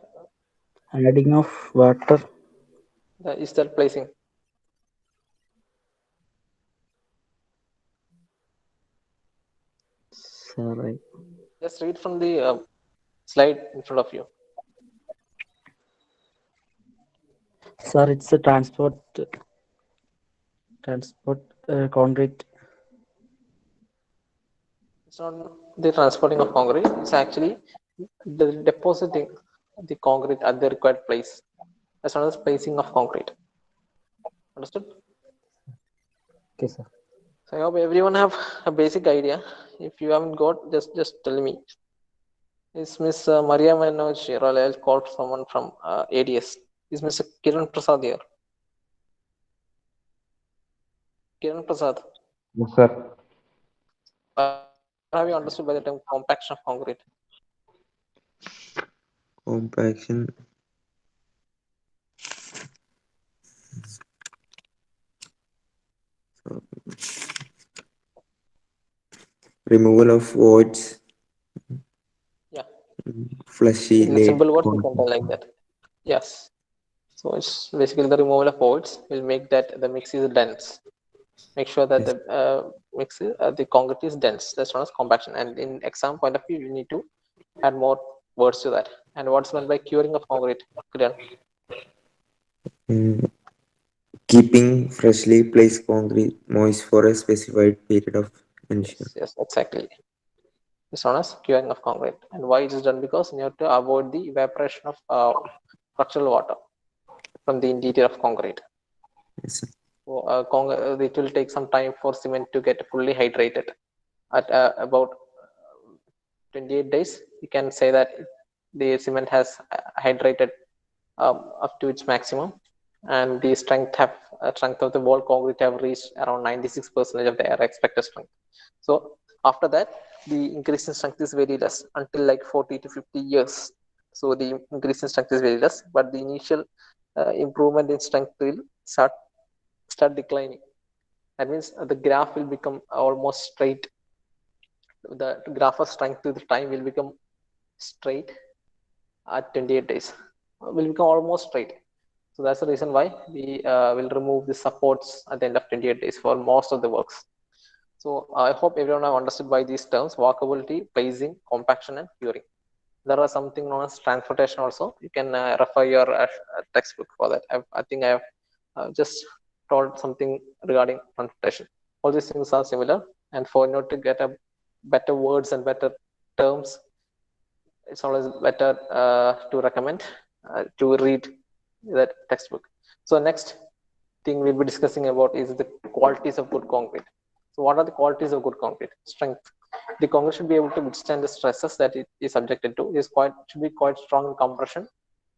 adding of water, is that placing? sir. Just read from the slide in front of you. Sir, it's a transport concrete. It's not the transporting of concrete. It's actually the depositing the concrete at the required place. That's not the placing of concrete. Understood? Okay, sir. So I hope everyone have a basic idea. If you haven't got, just tell me. Is Miss Maria Manoj here? Or I'll call someone from ADS. Is Mr. Kiran Prasad here? Kiran Prasad. Yes, sir. What have you understood by the term compaction of concrete? Compaction. So, removal of voids. Yeah. Fleshy In laid simple words, you can concrete. tell like that. Yes. So it's basically the removal of voids will make that the mix is dense. Make sure that Yes. the mix is, the concrete is dense. That's known as compaction. And in exam point of view, you need to add more words to that. And what's meant by curing of concrete? Kiran? Mm, keeping freshly placed concrete moist for a specified period of ensure. Yes, exactly. It's known as curing of concrete. And why it is done? Because you have to avoid the evaporation of structural water from the interior of concrete. Yes, sir. So, it will take some time for cement to get fully hydrated. At about 28 days, you can say that the cement has hydrated up to its maximum, and the strength of the wall concrete have reached around 96% of their expected strength. So after that, the increase in strength is very less until like 40 to 50 years. So the increase in strength is very less, but the initial improvement in strength will start declining. That means the graph will become almost straight. The graph of strength to the time will become straight at 28 days. Will become almost straight. So that's the reason why we will remove the supports at the end of 28 days for most of the works. So I hope everyone have understood by these terms: walkability, placing, compaction, and curing. There are something known as transportation also. You can refer your textbook for that. I think I have just told something regarding transportation. All these things are similar, and for you to get a better words and better terms, it's always better to recommend to read that textbook. So next thing we'll be discussing about is the qualities of good concrete. So what are the qualities of good concrete? Strength. The concrete should be able to withstand the stresses that it is subjected to. It should be quite strong in compression,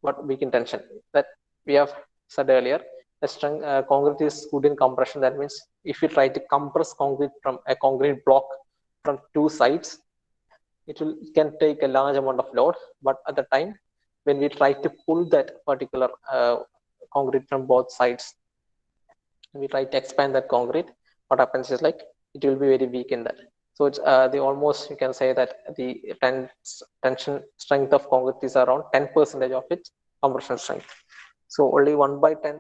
but weak in tension. That we have said earlier. The strength concrete is good in compression. That means if you try to compress concrete from a concrete block from two sides, it can take a large amount of load. But at the time when we try to pull that particular concrete from both sides, we try to expand that concrete, what happens is like it will be very weak in that. So it's the almost, you can say that the tension strength of concrete is around 10% of its compression strength. So only 1/10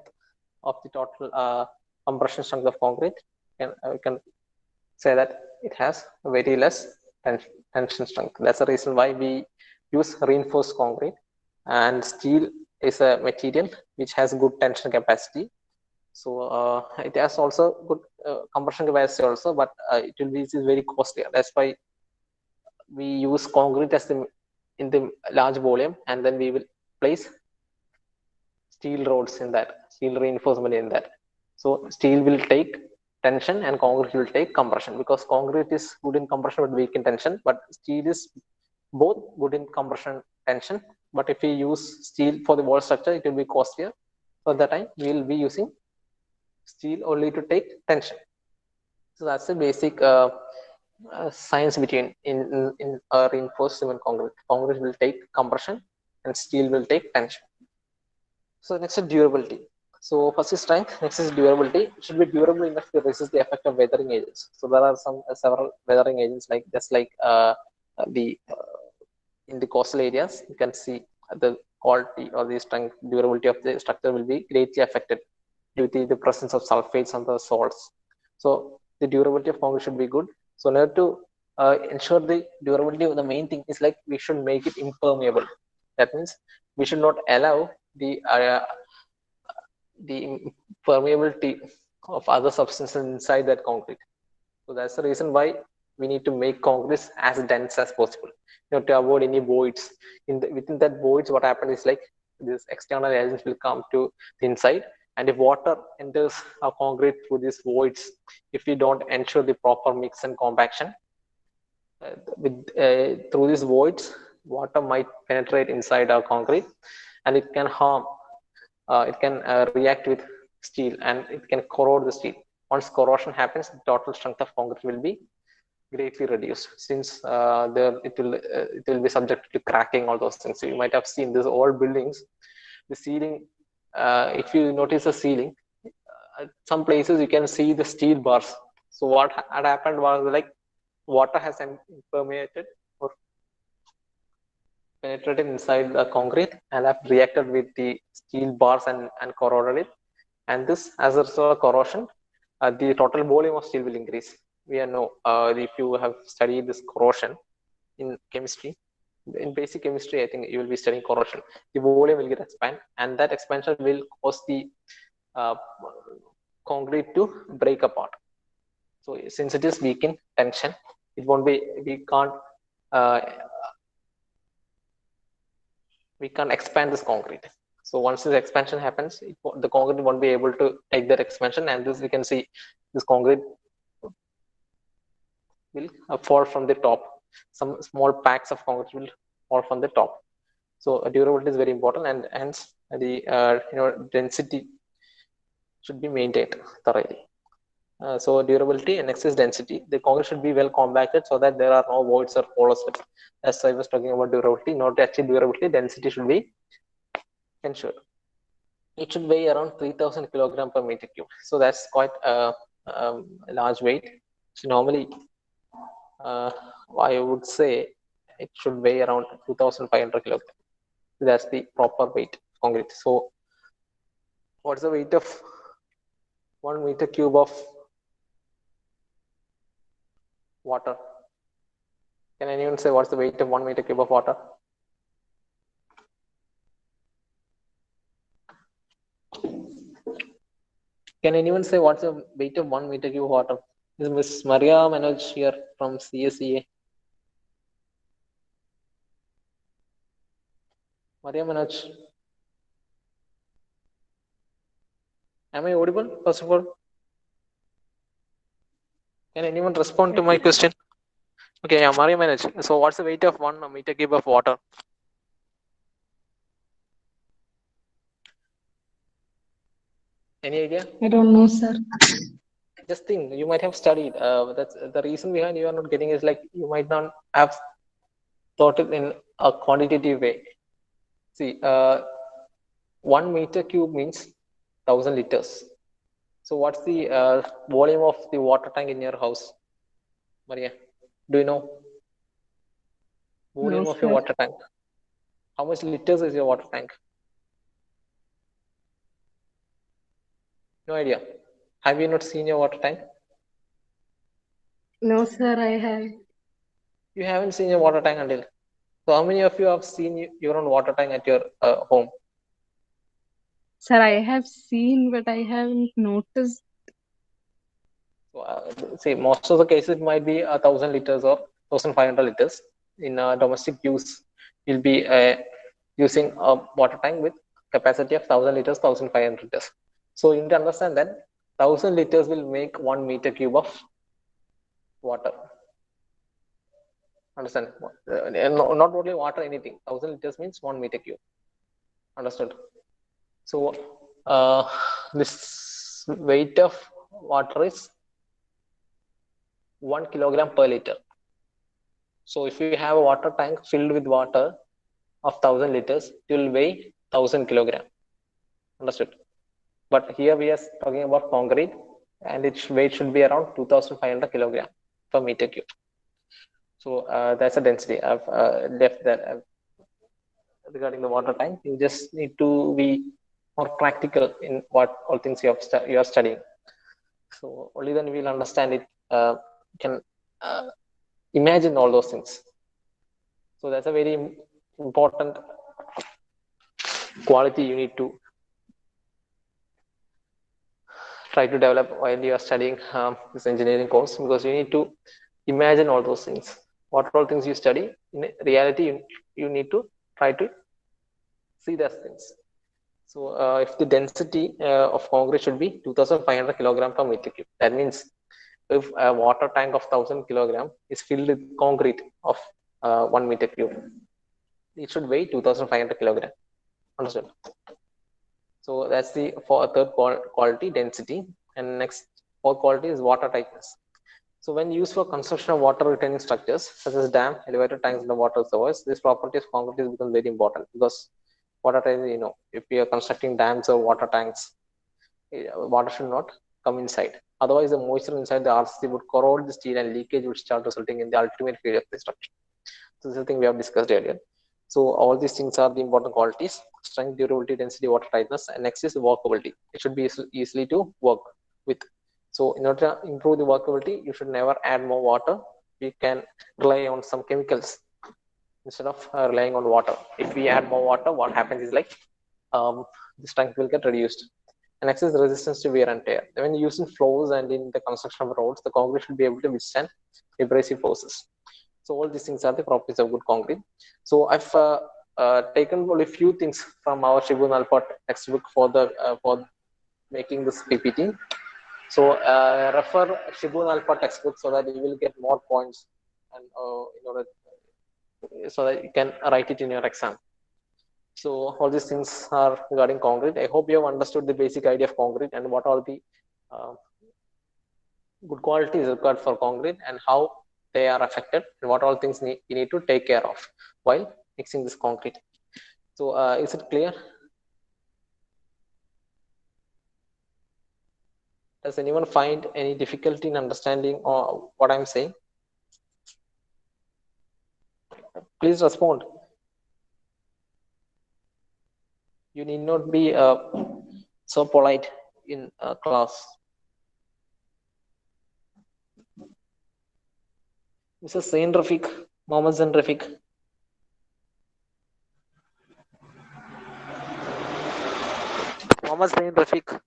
of the total compression strength of concrete can say that it has very less tension strength. That's the reason why we use reinforced concrete, and steel is a material which has good tension capacity. So it has also good compression capacity also, but it will be very costly. That's why we use concrete as in the large volume, and then we will place steel rods in that, steel reinforcement in that. So steel will take tension and concrete will take compression, because concrete is good in compression but weak in tension, but steel is both good in compression tension. But if we use steel for the wall structure, it will be costlier. So at that time we will be using steel only to take tension. So that's the basic science between in reinforced cement concrete. Concrete will take compression and steel will take tension. So next is durability. So first is strength, next is durability. It should be durable enough to resist the effect of weathering agents. So there are several weathering agents, like just like the in the coastal areas, you can see the quality or the strength, durability of the structure will be greatly affected due to the presence of sulfates and the salts. So the durability of concrete should be good. So in order to ensure the durability of the main thing is like we should make it impermeable. That means we should not allow the permeability of other substances inside that concrete. So that's the reason why we need to make concrete as dense as possible, to avoid any voids. Within that voids, what happens is like this external agents will come to the inside, and if water enters our concrete through these voids, if we don't ensure the proper mix and compaction, through these voids, water might penetrate inside our concrete, and it can harm. It can react with steel, and it can corrode the steel. Once corrosion happens, the total strength of concrete will be greatly reduced, since it will be subject to cracking, all those things. So you might have seen this old buildings, the ceiling. If you notice the ceiling, some places you can see the steel bars. So what had happened was like water has permeated or penetrated inside the concrete and have reacted with the steel bars and corroded it. And this, as a result of corrosion, the total volume of steel will increase. We know if you have studied this corrosion in chemistry, in basic chemistry, I think you will be studying corrosion. The volume will get expanded, and that expansion will cause the uh, concrete to break apart. So since it is weak in tension, it won't be. Uh, we can't expand this concrete. So once this expansion happens, the concrete won't be able to take that expansion, and this we can see this concrete will fall from the top. Some small packs of concrete will fall from the top. So durability is very important, and hence the density should be maintained thoroughly. So durability, and next is density. The concrete should be well compacted so that there are no voids or hollow slips. As I was talking about durability, not to achieve durability, density should be ensured. It should weigh around 3,000 kilogram per meter cube. So that's quite a large weight. So normally, I would say it should weigh around 2,500 kilograms. That's the proper weight of concrete. So what's the weight of 1 meter cube of water? Can anyone say what's the weight of 1 meter cube of water? Can anyone say what's the weight of 1 meter cube of water? This is Miss Maria Manoj here from CSEA. Maria Manoj. Am I audible, first of all? Can anyone respond to my question? Okay, yeah, Maria Manoj. So what's the weight of 1 meter cube of water? Any idea? I don't know, sir. Just think, you might have studied. That's the reason behind you are not getting is like you might not have thought it in a quantitative way. See, 1 meter cube means 1,000 liters. So what's the volume of the water tank in your house, Maria? Do you know? Volume No, of your sir. water tank. How much liters is your water tank? No idea. Have you not seen your water tank? No, sir, I have. You haven't seen your water tank until. So how many of you have seen your own water tank at your home? Sir, I have seen, but I haven't noticed. So, see, most of the cases it might be 1,000 liters or 1,500 liters. In domestic use, you'll be using a water tank with capacity of 1,000 liters, 1,500 liters. So you need to understand that 1,000 liters will make 1 meter cube of water. Understand? Not only water, anything. 1,000 liters means 1 meter cube. Understood? So this weight of water is 1 kilogram per liter. So if you have a water tank filled with water of 1,000 liters, it will weigh 1,000 kilogram. Understood? But here we are talking about concrete, and its weight should be around 2,500 kilogram per meter cube. So that's a density. I've left that regarding the water tank. You just need to be more practical in what all things you are studying. So only then we'll understand it. Can imagine all those things. So that's a very important quality you need to try to develop while you are studying this engineering course, because you need to imagine all those things. What all things you study in reality, you need to try to see those things. So if the density of concrete should be 2,500 kilogram per meter cube, that means if a water tank of 1,000 kilogram is filled with concrete of 1 meter cube, it should weigh 2,500 kilogram. Understood? So that's the third quality, density. And next fourth quality is water tightness. So when used for construction of water retaining structures such as dam, elevator tanks, and the water reservoirs, this property of concrete has become very important, because water tightness, if we are constructing dams or water tanks, water should not come inside. Otherwise, the moisture inside the RCC would corrode the steel and leakage would start, resulting in the ultimate failure of the structure. So this is the thing we have discussed earlier. So all these things are the important qualities: strength, durability, density, water tightness. And next is workability. It should be easily to work with. So in order to improve the workability, you should never add more water. We can rely on some chemicals instead of relying on water. If we add more water, what happens is like the strength will get reduced. And next is resistance to wear and tear. When using floors and in the construction of roads, the concrete should be able to withstand abrasive forces. So all these things are the properties of good concrete. So I've taken only a few things from our Shibu Nalpat textbook for making this PPT. So refer Shibu Nalpat textbook so that you will get more points, and in order so that you can write it in your exam. So all these things are regarding concrete. I hope you have understood the basic idea of concrete and what are the good qualities required for concrete and how they are affected, and what all things you need to take care of while mixing this concrete. So is it clear? Does anyone find any difficulty in understanding what I'm saying? Please respond. You need not be so polite in class. Mrs. Zain Rafiq, Mohammed Zain Rafiq. Mohammed Zain Rafiq.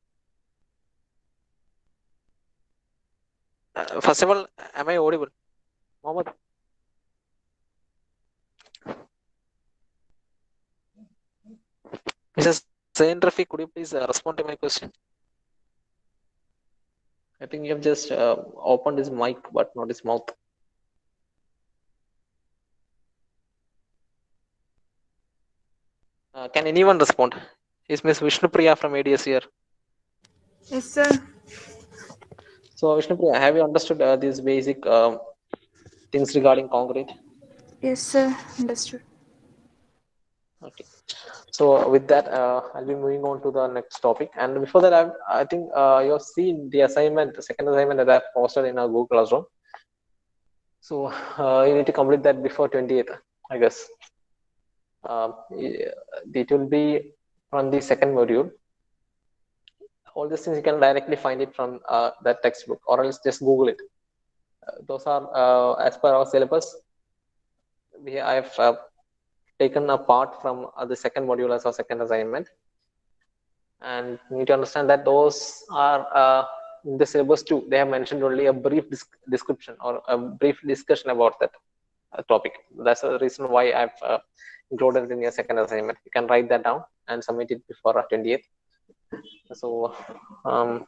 First of all, am I audible? Mohammed. Mrs. Zain Rafiq, could you please respond to my question? I think you have just opened his mic but not his mouth. Can anyone respond? Is Miss Vishnupriya from ADS here? Yes, sir. So Vishnupriya, have you understood these basic things regarding concrete? Yes, sir. Understood. Okay. So with that, I'll be moving on to the next topic. And before that, I think you have seen the assignment, the second assignment that I've posted in our Google Classroom. So you need to complete that before 28th, I guess. It will be from the second module. All these things you can directly find it from that textbook, or else just Google it. Those are as per our syllabus. I have taken a part from the second module as our second assignment, and you need to understand that those are in the syllabus too. They have mentioned only a brief description or a brief discussion about that topic. That's the reason why I've included it in your second assignment. You can write that down and submit it before 20th. So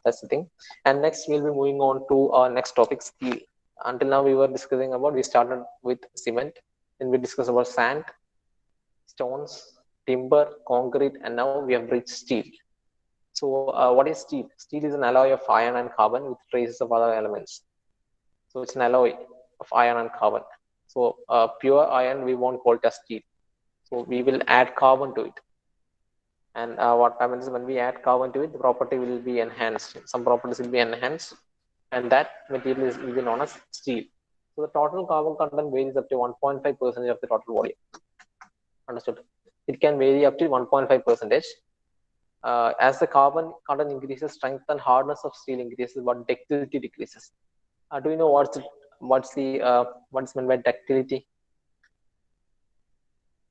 that's the thing. And next we'll be moving on to our next topic, steel. Until now we started with cement, then we discussed about sand, stones, timber, concrete, and now we have reached steel. So what is steel? Steel is an alloy of iron and carbon with traces of other elements. So it's an alloy of iron and carbon. So pure iron we won't call it as steel. So we will add carbon to it. And what happens is when we add carbon to it, the property will be enhanced. Some properties will be enhanced, and that material will be known as steel. So the total carbon content varies up to 1.5% of the total volume. Understood? It can vary up to 1.5%. As the carbon content increases, strength and hardness of steel increases, but ductility decreases. Do you know what's what's meant by ductility?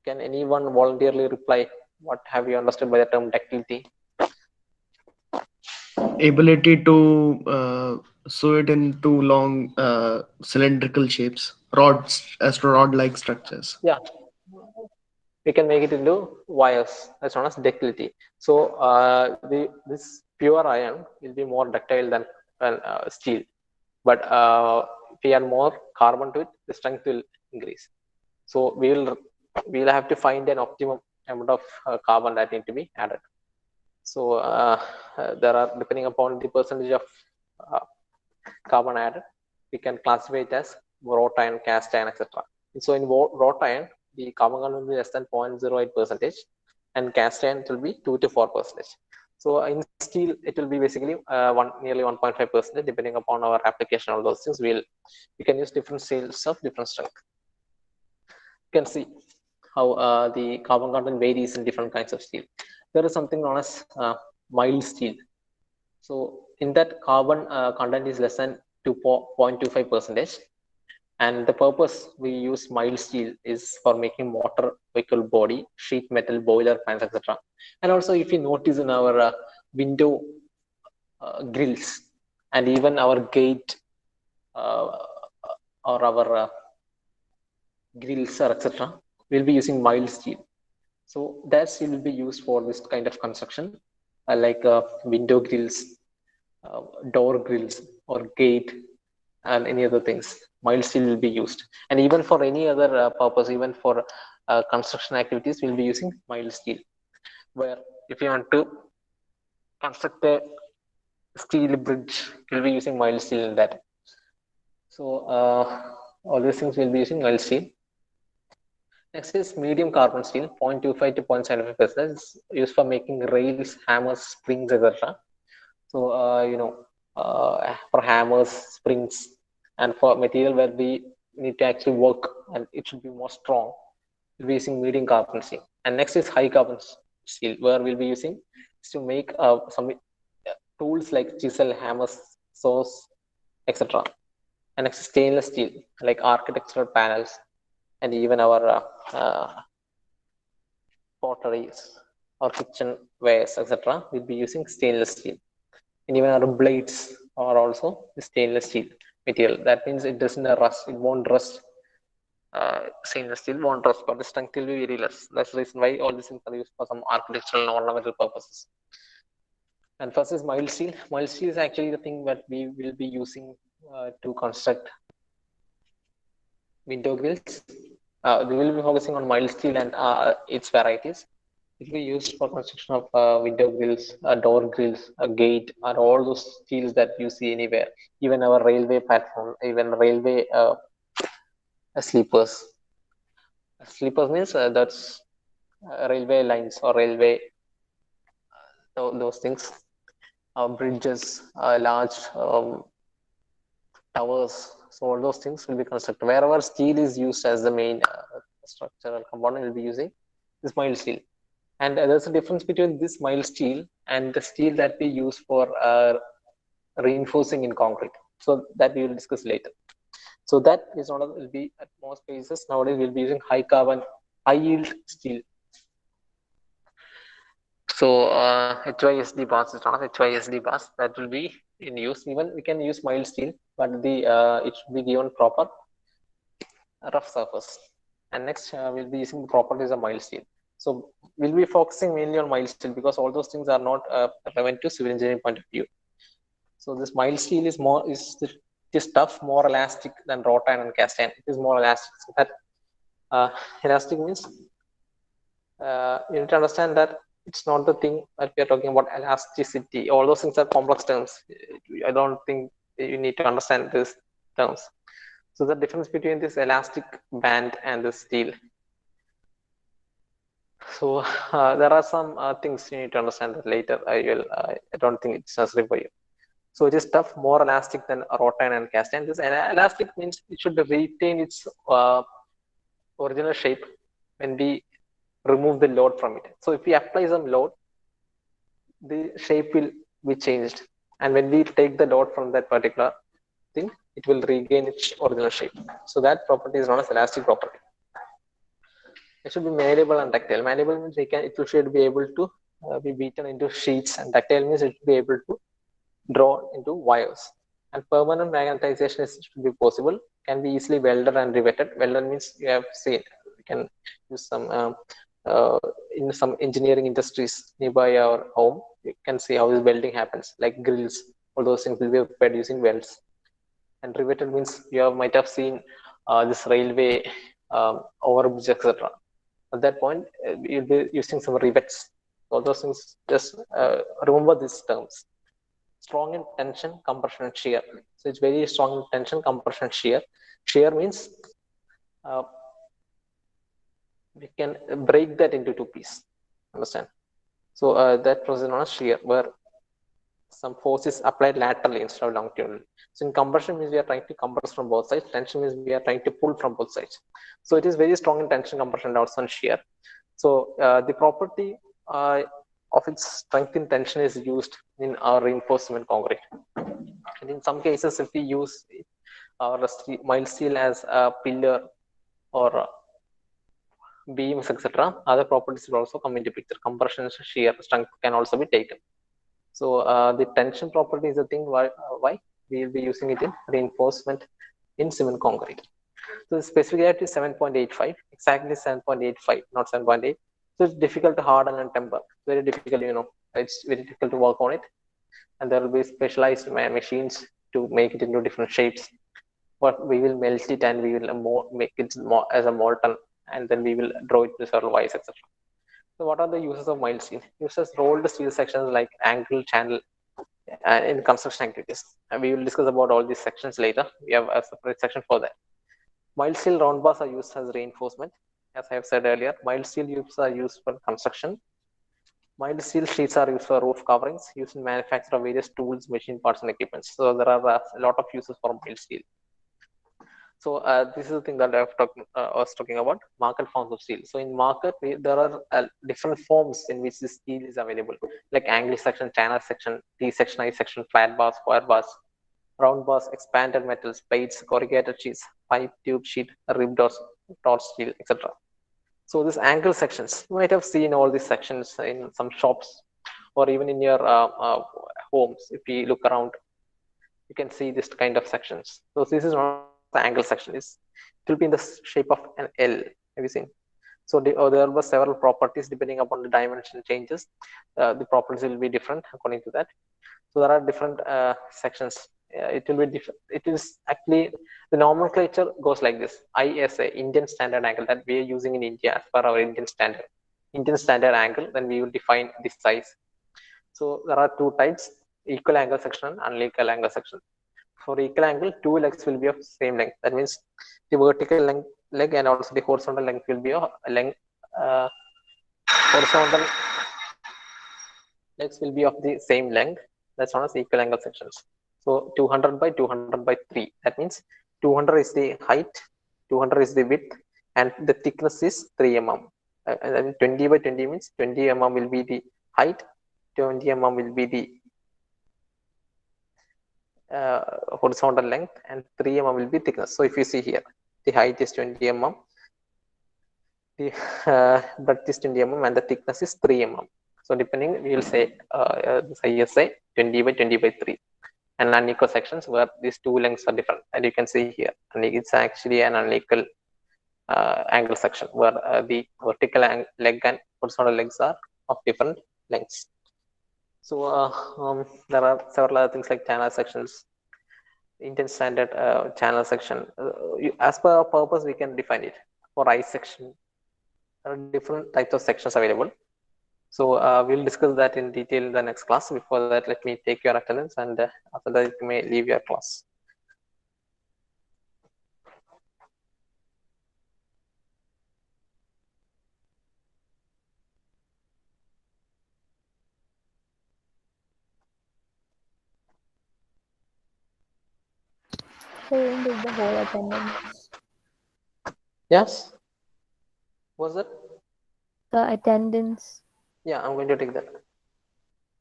Can anyone voluntarily reply? What have you understood by the term ductility? Ability to sew it into long cylindrical shapes, rods, as rod-like structures. Yeah, we can make it into wires. That's known as ductility. So this pure iron will be more ductile than steel, but if we add more carbon to it, the strength will increase. So we'll have to find an optimum amount of carbon that need to be added. So there are, depending upon the percentage of uh, carbon added, we can classify it as wrought iron, cast iron, etc. So in wrought iron, the carbon content will be less than 0.08%, and cast iron it will be 2 to 4%. So in steel, it will be basically nearly 1.5%, depending upon our application. All those things, we can use different steels of different strength. You can see how the carbon content varies in different kinds of steel. There is something known as mild steel. So in that, carbon content is less than 2.25%, and the purpose we use mild steel is for making motor vehicle body, sheet metal, boiler fans, etc. And also, if you notice in our window grills and even our gate uh, or our grills or etc., we'll be using mild steel. So that steel will be used for this kind of construction, like window grills, door grills, or gate, and any other things. Mild steel will be used, and even for any other purpose, even for construction activities, we'll be using mild steel. Where if you want to construct a steel bridge, we'll be using mild steel in that. So all these things we'll be using mild steel. Next is medium carbon steel, 0.25 to 0.75%, is used for making rails, hammers, springs, etc. So, for hammers, springs, and for material where we need to actually work and it should be more strong, we'll be using medium carbon steel. And next is high carbon steel, where we'll be using to make some tools like chisel, hammers, saws, etc. And next is stainless steel, like architectural panels, and even our potteries or kitchenwares, etc. We'll be using stainless steel. And even our blades are also stainless steel material. That means it doesn't rust, it won't rust. Stainless steel won't rust, but the strength will be very less. That's the reason why all these things are used for some architectural and ornamental purposes. And first is mild steel. Mild steel is actually the thing that we will be using to construct window grills. We will be focusing on mild steel and its varieties. It will be used for construction of window grills, door grills, a gate, and all those steels that you see anywhere. Even our railway platform, even railway sleepers. Sleepers means that's railway lines or railway, those things. Bridges, large towers. So all those things will be constructed. Wherever steel is used as the main structural component, will be using this mild steel. And there's a difference between this mild steel and the steel that we use for reinforcing in concrete. So that we will discuss later. So that is one of will be at most places nowadays we'll be using high carbon, high yield steel. So HYSD bars is not HYSD bars that will be in use. Even we can use mild steel, but the it should be given proper rough surface. And next we'll be using the properties of mild steel. So we'll be focusing mainly on mild steel because all those things are not relevant to civil engineering point of view. So this mild steel is tough, more elastic than wrought iron and cast iron. It is more elastic. So that elastic means you need to understand that it's not the thing that we are talking about elasticity. All those things are complex terms. I don't think you need to understand these terms. So the difference between this elastic band and the steel. So there are some things you need to understand that later. I don't think it's necessary for you. So it is tough, more elastic than wrought iron and cast iron. This elastic means it should retain its original shape when we remove the load from it. So if we apply some load, the shape will be changed. And when we take the load from that particular thing, it will regain its original shape. So that property is known as elastic property. It should be malleable and ductile. Malleable means it should be able to be beaten into sheets, and ductile means it should be able to draw into wires. And permanent magnetization should be possible, can be easily welded and riveted. Welded means you have seen, we can use some in some engineering industries nearby our home, you can see how this welding happens, like grills, all those things will be prepared using welds. And riveted means might have seen this railway overbridge, etc. At that point, you'll be using some rivets. All those things, just remember these terms. Strong in tension, compression, and shear. So it's very strong in tension, compression, shear. Shear means we can break that into two pieces. Understand? So that process is known as shear, where some force is applied laterally instead of longitudinally. So in compression means we are trying to compress from both sides. Tension means we are trying to pull from both sides. So it is very strong in tension, compression, and also in shear. So the property of its strength in tension is used in our reinforcement concrete. And in some cases, if we use our mild steel as a pillar or beams, etc., other properties will also come into picture. Compression, shear, strength can also be taken. So the tension property is the thing why we will be using it in reinforcement in cement concrete. So the specific is 7.85, exactly 7.85, not 7.8. So it's difficult to harden and temper. Very difficult, it's very difficult to work on it. And there will be specialized machines to make it into different shapes. But we will melt it and we will make it more as a molten, and then we will draw it to several wires, etc. So what are the uses of mild steel? Uses rolled steel sections like angle, channel, in construction activities. And we will discuss about all these sections later. We have a separate section for that. Mild steel round bars are used as reinforcement. As I have said earlier, mild steel tubes are used for construction. Mild steel sheets are used for roof coverings, used in manufacture of various tools, machine parts, and equipment. So there are a lot of uses for mild steel. So this is the thing that I was talking about, market forms of steel. So in market, there are different forms in which the steel is available, like angle section, channel section, T section, I section, flat bars, square bars, round bars, expanded metals, plates, corrugated sheets, pipe, tube sheet, ribbed or taut steel, etc. So these angle sections, you might have seen all these sections in some shops or even in your homes. If you look around, you can see this kind of sections. So this is not the angle section. It will be in the shape of an L. Have you seen? So there were several properties depending upon the dimension changes. The properties will be different according to that. So there are different sections. It will be different. It is actually, the nomenclature goes like this: ISA, Indian Standard Angle, that we are using in India as per our Indian standard angle. Then we will define the size. So there are two types: equal angle section and unequal angle section. For equal angle, two legs will be of same length. That means the vertical leg and also the horizontal length will be of length. Horizontal legs will be of the same length. That's known as equal angle sections. So 200 by 200 by 3. That means 200 is the height, 200 is the width, and the thickness is 3 mm. 20 by 20 means 20 mm will be the height, 20 mm will be the horizontal length, and 3 mm will be thickness. So if you see here, the height is 20 mm, the breadth is 20 mm, and the thickness is 3 mm. So depending, we will say this ISA 20 by 20 by 3. And unequal sections where these two lengths are different, and you can see here, and it's actually an unequal angle section where the vertical leg and horizontal legs are of different lengths. So there are several other things like channel sections, Indian standard channel section. As per our purpose, we can define it. For I section, there are different types of sections available. So we'll discuss that in detail in the next class. Before that, let me take your attendance, and after that, you may leave your class. So you didn't take the whole attendance. Yes? Was it? The attendance. Yeah, I'm going to take that.